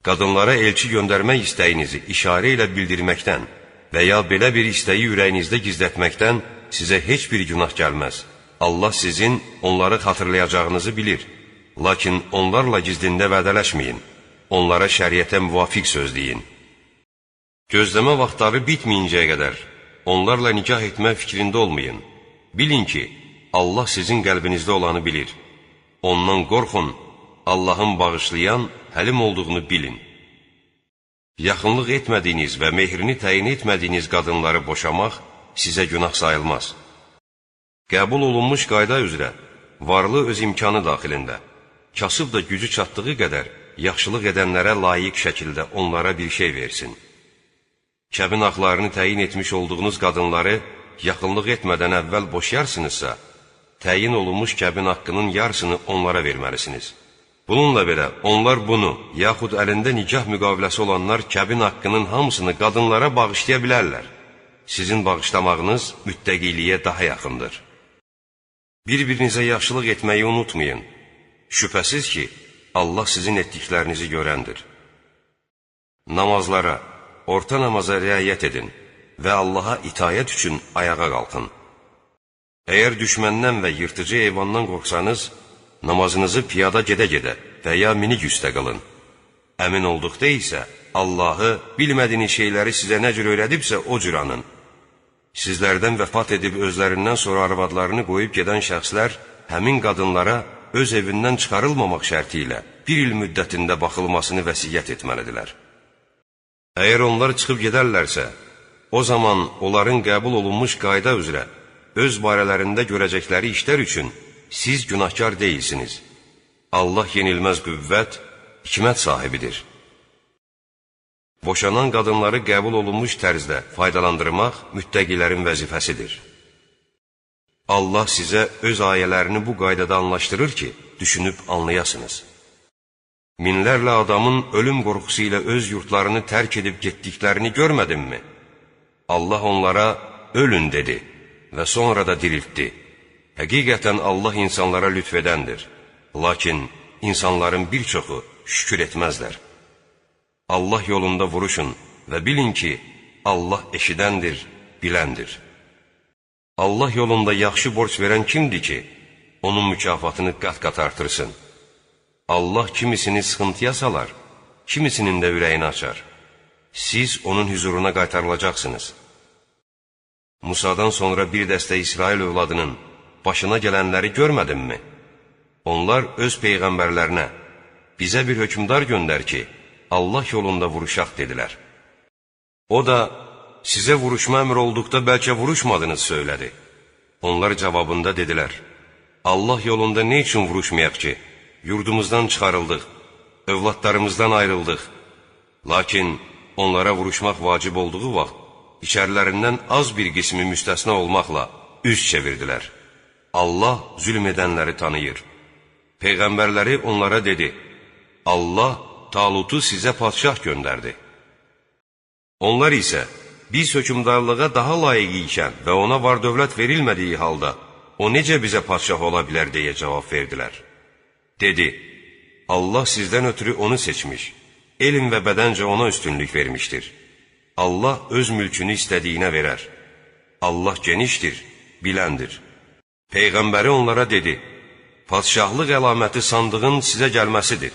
[SPEAKER 2] Qadınlara elçi göndərmək istəyinizi işarə ilə bildirməkdən və ya belə bir istəyi ürəyinizdə gizlətməkdən sizə heç bir günah gəlməz. Allah sizin onları xatırlayacağınızı bilir. Lakin onlarla gizlində vədələşməyin. Onlara şəriətə müvafiq söz deyin. Gözləmə vaxtları bitməyincəyə qədər onlarla nikah etmə fikrində olmayın. Bilin ki, Allah sizin qəlbinizdə olanı bilir. Ondan qorxun, Allahın bağışlayan, həlim olduğunu bilin. Yaxınlıq etmədiyiniz və mehrini təyin etmədiyiniz qadınları boşamaq sizə günah sayılmaz. Qəbul olunmuş qayda üzrə, varlı öz imkanı daxilində, kasıb da gücü çatdığı qədər yaxşılıq edənlərə layiq şəkildə onlara bir şey versin. Kəbin haqlarını təyin etmiş olduğunuz qadınları yaxınlıq etmədən əvvəl boşayarsınızsa, təyin olunmuş kəbin haqqının yarısını onlara verməlisiniz. Bununla belə, onlar bunu, yaxud əlində nikah müqaviləsi olanlar kəbin haqqının hamısını qadınlara bağışlaya bilərlər. Sizin bağışlamağınız müttəqiliyə daha yaxındır. Bir-birinizə yaxşılıq etməyi unutmayın. Şübhəsiz ki, Allah sizin etdiklərinizi görəndir. Namazlara, orta namaza riayət edin və Allaha itayət üçün ayağa qalxın. Əgər düşməndən və yırtıcı heyvandan qorxsanız, namazınızı piyada gedə-gedə və ya minik üstə qılın. Əmin olduqda isə Allahı bilmədiyiniz şeyləri sizə nə cür öyrədibsə o cür anın. Sizlərdən vəfat edib özlərindən sonra arvadlarını qoyub gedən şəxslər həmin qadınlara öz evindən çıxarılmamaq şərti ilə 1 il müddətində baxılmasını vəsiyyət etməlidirlər. Əgər onlar çıxıb gedərlərsə, o zaman onların qəbul olunmuş qayda üzrə öz barələrində görəcəkləri işlər üçün siz günahkar deyilsiniz. Allah yenilməz qüvvət, hikmət sahibidir. Boşanan qadınları qəbul olunmuş tərzdə faydalandırmaq müttəqilərin vəzifəsidir. Allah sizə öz ayələrini bu qaydada anlaşdırır ki, düşünüb anlayasınız. Minlərlə adamın ölüm qorxusu ilə öz yurtlarını tərk edib getdiklərini görmədinmi? Allah onlara ölün dedi və sonra da diriltdi. Həqiqətən Allah insanlara lütfedəndir. Lakin insanların bir çoxu şükür etməzlər. Allah yolunda vuruşun və bilin ki, Allah eşidəndir, biləndir. Allah yolunda yaxşı borc verən kimdir ki, onun mükafatını qat-qat artırsın? Allah kimisini sıxıntıya salar, kimisinin də ürəyini açar. Siz onun huzuruna qaytarılacaqsınız. Musadan sonra bir dəstə İsrail övladının başına gələnləri görmədinmi? Onlar öz peyğəmbərlərinə, bizə bir hökmdar göndər ki, Allah yolunda vuruşaq dedilər. O da, sizə vuruşma əmr olduqda bəlkə vuruşmadınız söylədi. Onlar cavabında dedilər, Allah yolunda nə üçün vuruşmayaq ki? Yurdumuzdan çıxarıldıq, övladlarımızdan ayrıldıq. Lakin onlara vuruşmaq vacib olduğu vaxt, içərilərindən az bir qismi müstəsna olmaqla üz çevirdilər. Allah zülm edənləri tanıyır. Peyğəmbərləri onlara dedi, Allah Talutu sizə padşah göndərdi. Onlar isə, biz hökmdarlığa daha layiq ikən və ona var-dövlət verilmədiyi halda, o necə bizə padşah ola bilər deyə cavab verdilər. Dedi, Allah sizdən ötürü onu seçmiş, elm və bədəncə ona üstünlük vermişdir. Allah öz mülkünü istədiyinə verər. Allah genişdir, biləndir. Peyğəmbəri onlara dedi, padşahlıq əlaməti sandığın sizə gəlməsidir.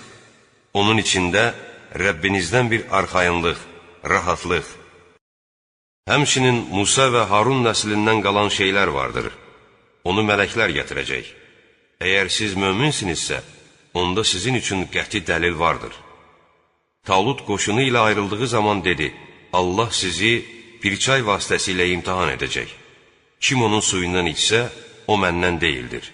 [SPEAKER 2] Onun içində Rəbbinizdən bir arxayınlıq, rahatlıq. Həmçinin Musa və Harun nəslindən qalan şeylər vardır. Onu mələklər gətirəcək. Əgər siz möminsinizsə, onda sizin üçün qəti dəlil vardır. Talut qoşunu ilə ayrıldığı zaman dedi, Allah sizi bir çay vasitəsilə imtihan edəcək. Kim onun suyundan içsə, o məndən deyildir.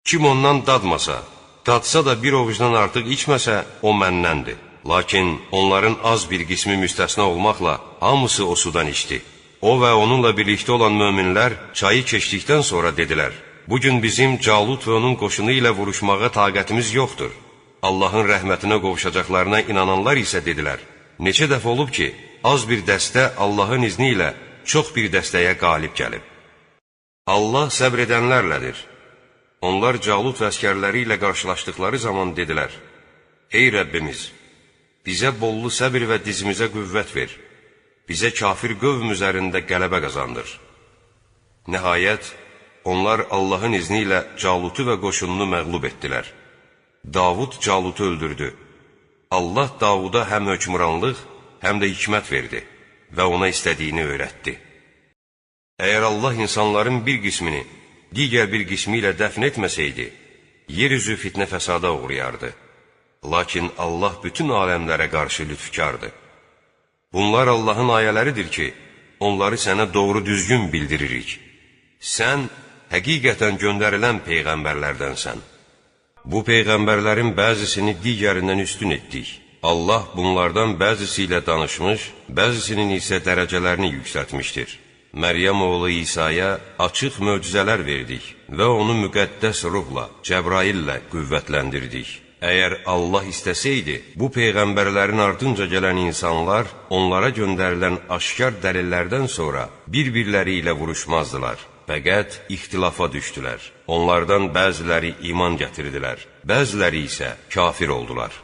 [SPEAKER 2] Kim ondan dadmasa, dadsa da bir ovucdan artıq içməsə, o məndəndir. Lakin onların az bir qismi müstəsna olmaqla hamısı o sudan içdi. O və onunla birlikdə olan möminlər çayı keçdikdən sonra dedilər, bugün bizim Calut və onun qoşunu ilə vuruşmağa taqətimiz yoxdur. Allahın rəhmətinə qovuşacaqlarına inananlar isə dedilər, neçə dəfə olub ki, az bir dəstə Allahın izni ilə çox bir dəstəyə qalib gəlib. Allah səbr edənlərlədir. Onlar Calut və əskərləri ilə qarşılaşdıqları zaman dedilər, ey Rəbbimiz, bizə bollu səbir və dizimizə qüvvət ver. Bizə kafir qövm üzərində qələbə qazandır. Nəhayət, onlar Allahın izni ilə Calutu və qoşununu məğlub etdilər. Davud Calutu öldürdü. Allah Davuda həm hökmranlıq, həm də hikmət verdi və ona istədiyini öyrətdi. Əgər Allah insanların bir qismini digər bir qismi ilə dəfn etməsəydi, yer üzü fitnə fəsada uğrayardı. Lakin Allah bütün aləmlərə qarşı lütfkardır. Bunlar Allahın ayələridir ki, onları sənə doğru düzgün bildiririk. Sən həqiqətən göndərilən peyğəmbərlərdənsən. Bu peyğəmbərlərin bəzisini digərindən üstün etdik. Allah bunlardan bəzisi ilə danışmış, bəzisinin isə dərəcələrini yüksəltmişdir. Məryəm oğlu İsa'ya açıq möcüzələr verdik və onu müqəddəs ruhla, Cəbraillə qüvvətləndirdik. Əgər Allah istəsəydi, bu peyğəmbərlərin ardınca gələn insanlar onlara göndərilən aşkar dəlillərdən sonra bir-birləri ilə vuruşmazdılar. Fəqət ixtilafa düşdülər. Onlardan bəziləri iman gətirdilər, bəziləri isə kafir oldular.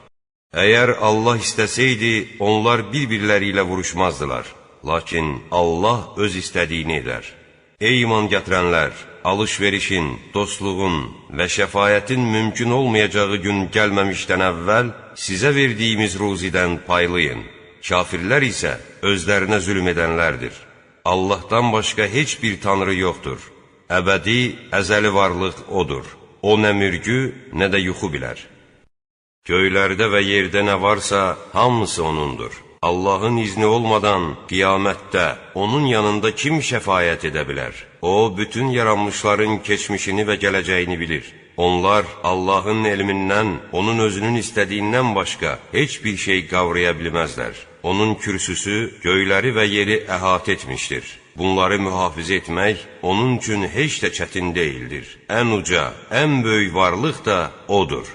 [SPEAKER 2] Əgər Allah istəsəydi, onlar bir-birləri ilə vuruşmazdılar. Lakin Allah öz istədiyini edər. Ey iman gətirənlər! Alış-verişin, dostluğun və şəfayətin mümkün olmayacağı gün gəlməmişdən əvvəl sizə verdiyimiz ruzidən paylayın. Kafirlər isə özlərinə zülm edənlərdir. Allahdan başqa heç bir tanrı yoxdur. Əbədi, əzəli varlıq odur. O nə mürgü, nə də yuxu bilər. Göylərdə və yerdə nə varsa, hamısı O'nundur. Allahın izni olmadan qiyamətdə onun yanında kim şəfayət edə bilər? O, bütün yaranmışların keçmişini və gələcəyini bilir. Onlar Allahın elmindən, onun özünün istədiyindən başqa heç bir şey qavraya bilməzlər. Onun kürsüsü göyləri və yeri əhatə etmişdir. Bunları mühafizə etmək onun üçün heç də çətin deyildir. Ən uca, ən böyük varlıq da O'dur.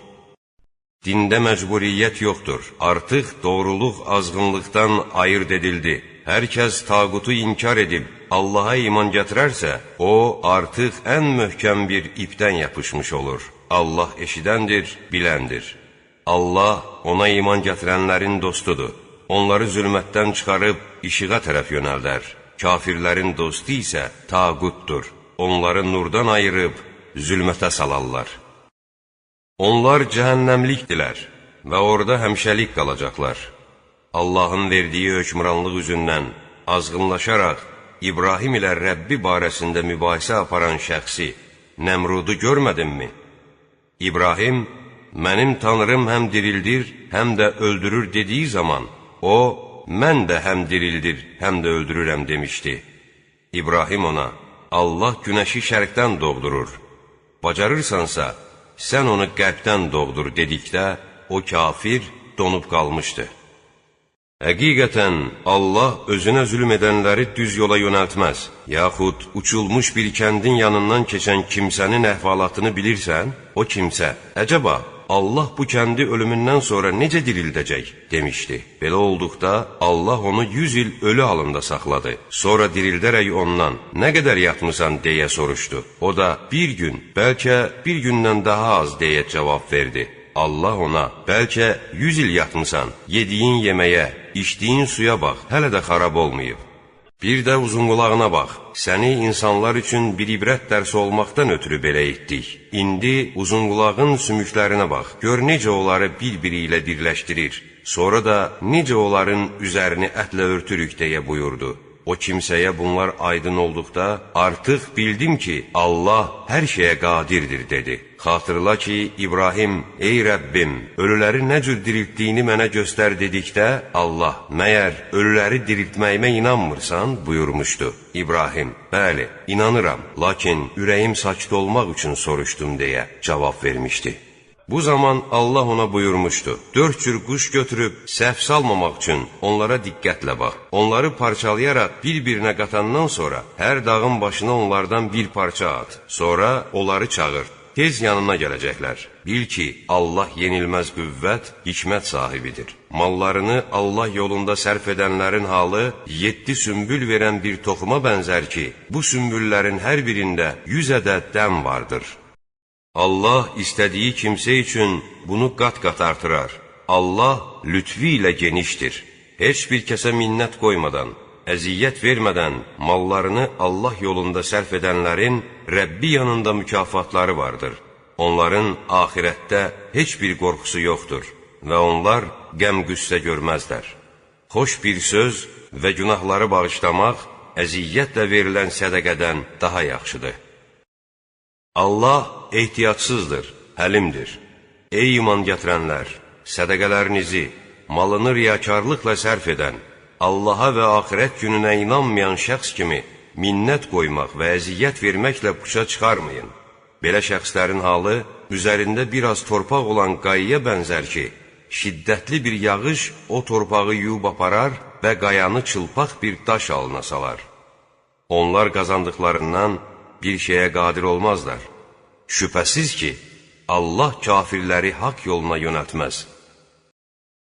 [SPEAKER 2] Dində məcburiyyət yoxdur. Artıq doğruluq azğınlıqdan ayırt edildi. Hər kəs tağutu inkar edib Allaha iman gətirərsə, o artıq ən möhkəm bir ipdən yapışmış olur. Allah eşidəndir, biləndir. Allah ona iman gətirənlərin dostudur. Onları zülmətdən çıxarıb işığa tərəf yönəldər. Kafirlərin dostu isə tağutdur. Onları nurdan ayırıb zülmətə salarlar. Onlar cəhənnəmlikdilər və orada həmişəlik qalacaqlar. Allahın verdiyi hökmranlıq üzündən azğınlaşaraq İbrahim ilə Rəbbi barəsində mübahisə aparan şəxsi Nəmrudu görmədinmi? İbrahim, mənim Tanrım həm dirildir, həm də öldürür dediyi zaman, o, mən də həm dirildir, həm də öldürürəm demişdi. İbrahim ona, Allah günəşi şərqdən doğdurur. Bacarırsansa, sən onu qərbdən doğdur dedikdə, o kafir donub qalmışdı. Həqiqətən, Allah özünə zülm edənləri düz yola yönəltməz, yaxud uçulmuş bir kəndin yanından keçən kimsənin əhvalatını bilirsən, o kimsə, əcəba, Allah bu kəndi ölümündən sonra necə dirildəcək, demişdi. Belə olduqda Allah onu 100 il ölü halında saxladı. Sonra dirildərək ondan, nə qədər yatmısan, deyə soruşdu. O da, bir gün, bəlkə bir gündən daha az, deyə cavab verdi. Allah ona, bəlkə 100 il yatmısan, yediyin yeməyə, içdiyin suya bax, hələ də xarab olmayıb. Bir də uzunqulağına bax, səni insanlar üçün bir ibrət dərsi olmaqdan ötürü belə etdik. İndi uzunqulağın sümüklərinə bax, gör necə onları bir-biri ilə birləşdirir. Sonra da necə onların üzərini ətlə örtürük, deyə buyurdu. O kimsəyə bunlar aydın olduqda, artıq bildim ki, Allah hər şeyə qadirdir, dedi. Xatırla ki, İbrahim, ey Rəbbim, ölüləri nə cür diriltdiyini mənə göstər dedikdə, Allah, məyər ölüləri diriltməyimə inanmırsan, buyurmuşdu. İbrahim, bəli, inanıram, lakin ürəyim sakit olmaq üçün soruşdum, deyə cavab vermişdi. Bu zaman Allah ona buyurmuşdu, 4 cür quş götürüb səhv salmamaq üçün onlara diqqətlə bax. Onları parçalayaraq bir-birinə qatandan sonra hər dağın başına onlardan bir parça at. Sonra onları çağır, tez yanına gələcəklər. Bil ki, Allah yenilməz qüvvət, hikmət sahibidir. Mallarını Allah yolunda sərf edənlərin halı 7 sümbül verən bir toxuma bənzər ki, bu sümbüllərin hər birində 100 ədəd dən vardır. Allah istədiyi kimsə üçün bunu qat-qat artırar. Allah lütfi ilə genişdir. Heç bir kəsə minnət qoymadan, əziyyət vermədən mallarını Allah yolunda sərf edənlərin Rəbbi yanında mükafatları vardır. Onların axirətdə heç bir qorxusu yoxdur və onlar qəm-qüssə görməzlər. Xoş bir söz və günahları bağışlamaq əziyyətlə verilən sədəqədən daha yaxşıdır. Allah ehtiyatsızdır, həlimdir. Ey iman gətirənlər, sədəqələrinizi, malını riyakarlıqla sərf edən, Allaha və axirət gününə inanmayan şəxs kimi minnət qoymaq və əziyyət verməklə puça çıxarmayın. Belə şəxslərin halı üzərində biraz torpaq olan qayaya bənzər ki, şiddətli bir yağış o torpağı yuyub aparar və qayanı çılpaq bir daş halına salar. Onlar qazandıqlarından bir şeyə qadir olmazlar. Şübhəsiz ki, Allah kafirləri haqq yoluna yönəltməz.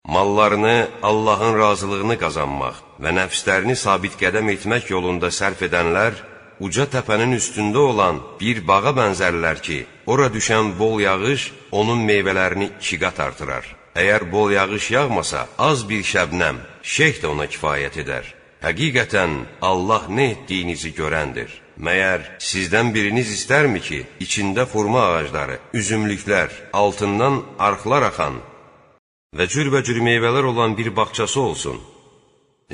[SPEAKER 2] Mallarını Allahın razılığını qazanmaq və nəfslərini sabit qədəm etmək yolunda sərf edənlər, uca təpənin üstündə olan bir bağa bənzərlər ki, ora düşən bol yağış onun meyvələrini 2 qat artırar. Əgər bol yağış yağmasa, az bir şəbnəm, şeyh də ona kifayət edər. Həqiqətən, Allah nə etdiyinizi görəndir. Məyər sizdən biriniz istərmi ki, içində xurma ağacları, üzümlüklər, altından arxlar axan və cürbəcür meyvələr olan bir bağçası olsun?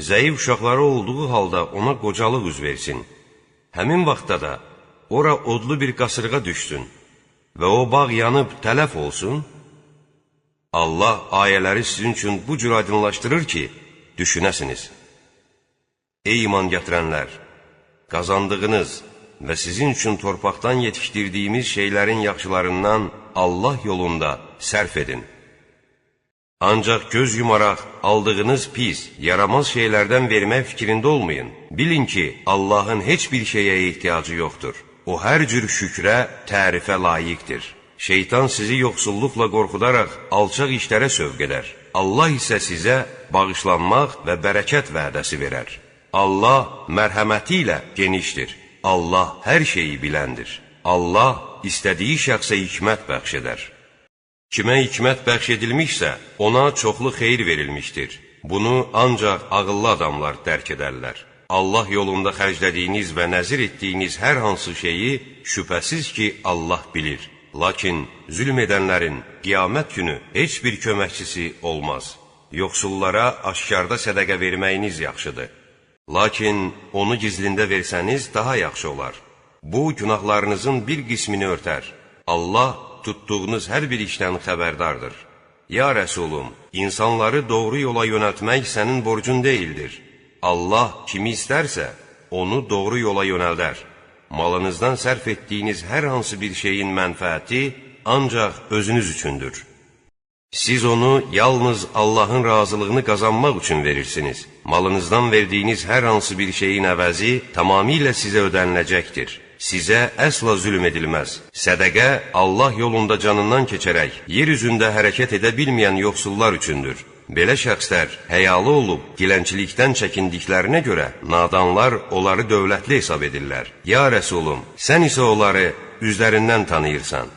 [SPEAKER 2] Zəif uşaqları olduğu halda ona qocalıq üz versin. Həmin vaxtda da ora odlu bir qasırğa düşsün və o bağ yanıb tələf olsun? Allah ayələri sizin üçün bu cür aydınlaşdırır ki, düşünəsiniz. Ey iman gətirənlər! Qazandığınız və sizin üçün torpaqdan yetişdirdiyimiz şeylərin yaxşılarından Allah yolunda sərf edin. Ancaq göz yumaraq aldığınız pis, yaramaz şeylərdən vermək fikrində olmayın. Bilin ki, Allahın heç bir şeyə ehtiyacı yoxdur. O hər cür şükrə, tərifə layiqdir. Şeytan sizi yoxsulluqla qorxudaraq alçaq işlərə sövq edər. Allah isə sizə bağışlanmaq və bərəkət vədəsi verər. Allah mərhəməti ilə genişdir. Allah hər şeyi biləndir. Allah istədiyi şəxsə hikmət bəxş edər. Kimə hikmət bəxş edilmişsə, ona çoxlu xeyir verilmişdir. Bunu ancaq ağıllı adamlar dərk edərlər. Allah yolunda xərclədiyiniz və nəzir etdiyiniz hər hansı şeyi şübhəsiz ki, Allah bilir. Lakin zülm edənlərin qiyamət günü heç bir köməkçisi olmaz. Yoxsullara aşkarda sədəqə verməyiniz yaxşıdır. Lakin onu gizlində versəniz daha yaxşı olar. Bu, günahlarınızın bir qismini örtər. Allah tutduğunuz hər bir işdən xəbərdardır. Ya Rəsulum, insanları doğru yola yönəltmək sənin borcun deyildir. Allah kimi istərsə, onu doğru yola yönəldər. Malınızdan sərf etdiyiniz hər hansı bir şeyin mənfəəti ancaq özünüz üçündür. Siz onu yalnız Allahın razılığını qazanmaq üçün verirsiniz. Malınızdan verdiyiniz hər hansı bir şeyin əvəzi tamamilə sizə ödəniləcəkdir.
[SPEAKER 1] Sizə əsla zülm edilməz. Sədəqə Allah yolunda canından keçərək, yer üzündə hərəkət edə bilməyən yoxsullar üçündür. Belə şəxslər həyalı olub, dilənçilikdən çəkindiklərinə görə nadanlar onları dövlətli hesab edirlər. Ya Rəsulum, sən isə onları üzlərindən tanıyırsan.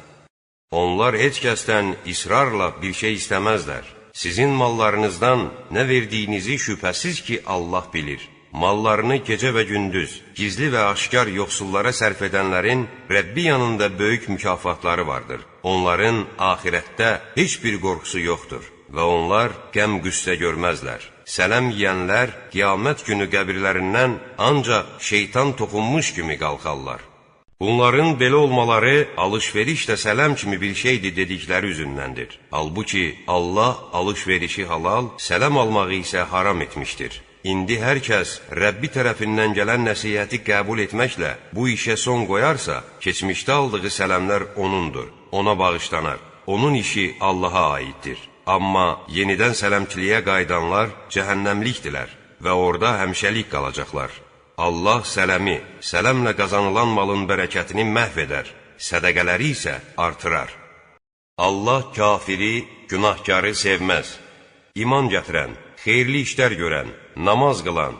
[SPEAKER 1] Onlar heç kəsdən israrla bir şey istəməzlər. Sizin mallarınızdan nə verdiyinizi şübhəsiz ki, Allah bilir. Mallarını gecə və gündüz, gizli və aşkar yoxsullara sərf edənlərin Rəbbi yanında böyük mükafatları vardır. Onların axirətdə heç bir qorxusu yoxdur və onlar qəm-qüssə görməzlər. Sələm yeyənlər qiyamət günü qəbirlərindən ancaq şeytan toxunmuş kimi qalxarlar. Bunların belə olmaları alış-veriş də sələm kimi bir şeydir dedikləri üzündəndir. Halbuki Allah alış-verişi halal, sələm almağı isə haram etmişdir. İndi hər kəs Rəbbi tərəfindən gələn nəsihəti qəbul etməklə bu işə son qoyarsa, keçmişdə aldığı sələmlər onundur, ona bağışlanar. Onun işi Allaha aiddir. Amma yenidən sələmçiliyə qayıdanlar cəhənnəmlikdirlər və orada həmişəlik qalacaqlar. Allah sələmi, sələmlə qazanılan malın bərəkətini məhv edər, sədəqələri isə artırar. Allah kafiri, günahkarı sevməz. İman gətirən, xeyirli işlər görən, namaz qılan,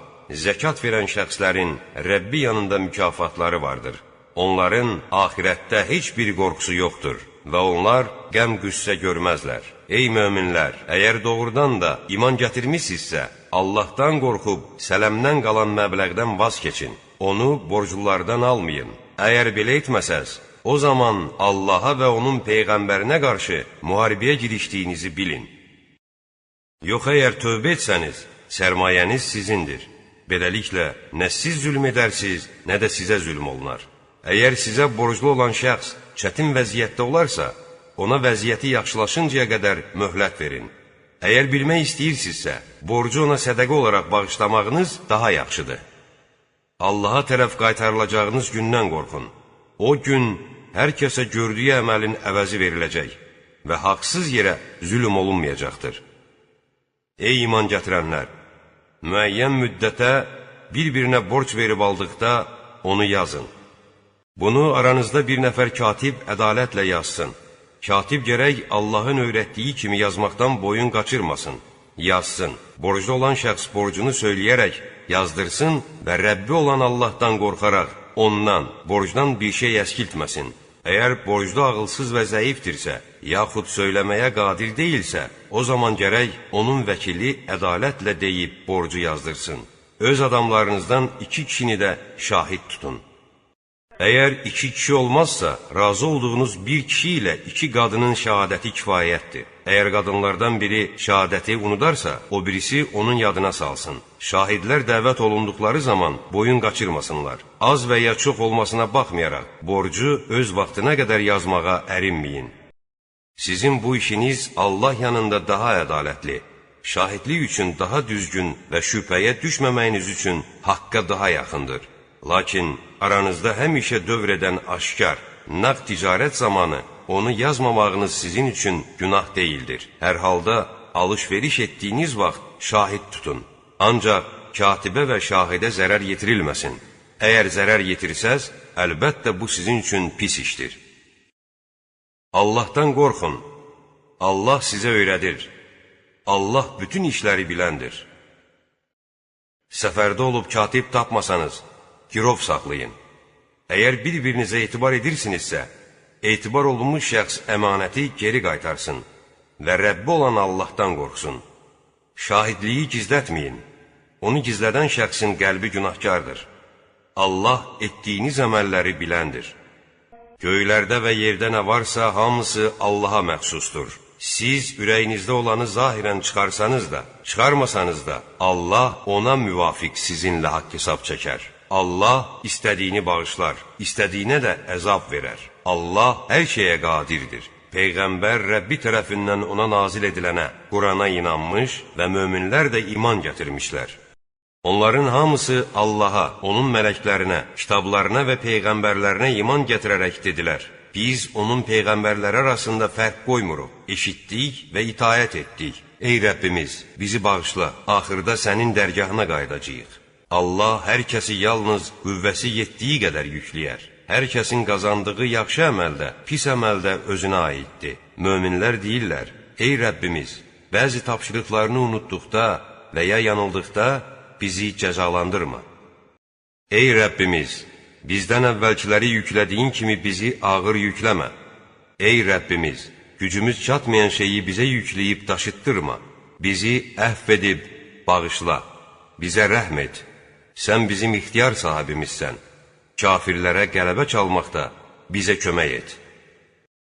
[SPEAKER 1] zəkat verən şəxslərin Rəbbi yanında mükafatları vardır. Onların axirətdə heç bir qorxusu yoxdur və onlar qəm-qüssə görməzlər. Ey möminlər, əgər doğrudan da iman gətirmisinizsə, Allahdan qorxub sələmdən qalan məbləğdən vaz keçin. Onu borclulardan almayın. Əgər belə etməsəz, o zaman Allaha və onun Peyğəmbərinə qarşı müharibəyə girişdiyinizi bilin. Yox, əgər tövbə etsəniz, sərmayəniz sizindir. Beləliklə, nə siz zülm edərsiniz, nə də sizə zülm olunar. Əgər sizə borclu olan şəxs çətin vəziyyətdə olarsa, ona vəziyyəti yaxşılaşıncaya qədər möhlət verin. Əgər bilmək istəyirsinizsə, borcu ona sədəqə olaraq bağışlamağınız daha yaxşıdır. Allaha tərəf qaytarılacağınız gündən qorxun. O gün hər kəsə gördüyü əməlin əvəzi veriləcək və haqsız yerə zülm olunmayacaqdır. Ey iman gətirənlər! Müəyyən müddətə bir-birinə borc verib aldıqda onu yazın. Bunu aranızda bir nəfər katib ədalətlə yazsın. Katib gərək Allahın öyrətdiyi kimi yazmaqdan boyun qaçırmasın. Yazsın. Borclu olan şəxs borcunu söyləyərək yazdırsın və Rəbbi olan Allahdan qorxaraq ondan, borcdan bir şey əskiltməsin. Əgər borclu ağılsız və zəifdirsə, yaxud söyləməyə qadir deyilsə, o zaman gərək onun vəkili ədalətlə deyib borcu yazdırsın. Öz adamlarınızdan 2 kişini də şahid tutun. Əgər 2 kişi olmazsa, razı olduğunuz bir kişi ilə 2 qadının şəhadəti kifayətdir. Əgər qadınlardan biri şəhadəti unudarsa, o birisi onun yadına salsın. Şahidlər dəvət olunduqları zaman boyun qaçırmasınlar. Az və ya çox olmasına baxmayaraq, borcu öz vaxtına qədər yazmağa ərinməyin. Sizin bu işiniz Allah yanında daha ədalətli, şahidlik üçün daha düzgün və şübhəyə düşməməyiniz üçün haqqa daha yaxındır. Lakin aranızda həmişə dövr edən aşkar, nağd ticarət zamanı onu yazmamağınız sizin üçün günah deyildir. Hər halda alış-veriş etdiyiniz vaxt şahid tutun. Ancaq katibə və şahidə zərər yetirilməsin. Əgər zərər yetirsəz, əlbəttə bu sizin üçün pis işdir. Allahdan qorxun. Allah sizə öyrədir. Allah bütün işləri biləndir. Səfərdə olub katib tapmasanız, girov saxlayın. Əgər bir-birinizə etibar edirsinizsə, etibar olunmuş şəxs əmanəti geri qaytarsın və Rəbbi olan Allahdan qorxsun. Şahidliyi gizlətməyin. Onu gizlədən şəxsin qəlbi günahkardır. Allah etdiyiniz əməlləri biləndir. Göylərdə və yerdə nə varsa hamısı Allaha məxsusdur. Siz ürəyinizdə olanı zahirən çıxarsanız da, çıxarmasanız da, Allah ona müvafiq sizinlə haqq hesab çəkər. Allah istədiyini bağışlar, istədiyinə də əzab verər. Allah hər şeyə qadirdir. Peyğəmbər Rəbbi tərəfindən ona nazil edilənə, Qurana inanmış və möminlər də iman gətirmişlər. Onların hamısı Allaha, onun mələklərinə, kitablarına və peyğəmbərlərinə iman gətirərək dedilər: Biz onun peyğəmbərləri arasında fərq qoymuruq, eşitdik və itayət etdik. Ey Rəbbimiz, bizi bağışla, axırda sənin dərgahına qayıdacağıq. Allah hər kəsi yalnız qüvvəsi yetdiyi qədər yükləyər. Hər kəsin qazandığı yaxşı əməl də, pis əməl də özünə aiddir. Möminlər deyirlər: Ey Rəbbimiz, bəzi tapşırıqlarını unutduqda və ya yanıldıqda bizi cəzalandırma. Ey Rəbbimiz, bizdən əvvəlkiləri yüklədiyin kimi bizi ağır yükləmə. Ey Rəbbimiz, gücümüz çatmayan şeyi bizə yükləyib daşıtdırma. Bizi əhv edib bağışla, bizə rəhm et. Sən bizim ixtiyar sahibimizsən. Kafirlərə qələbə çalmaqda bizə kömək et.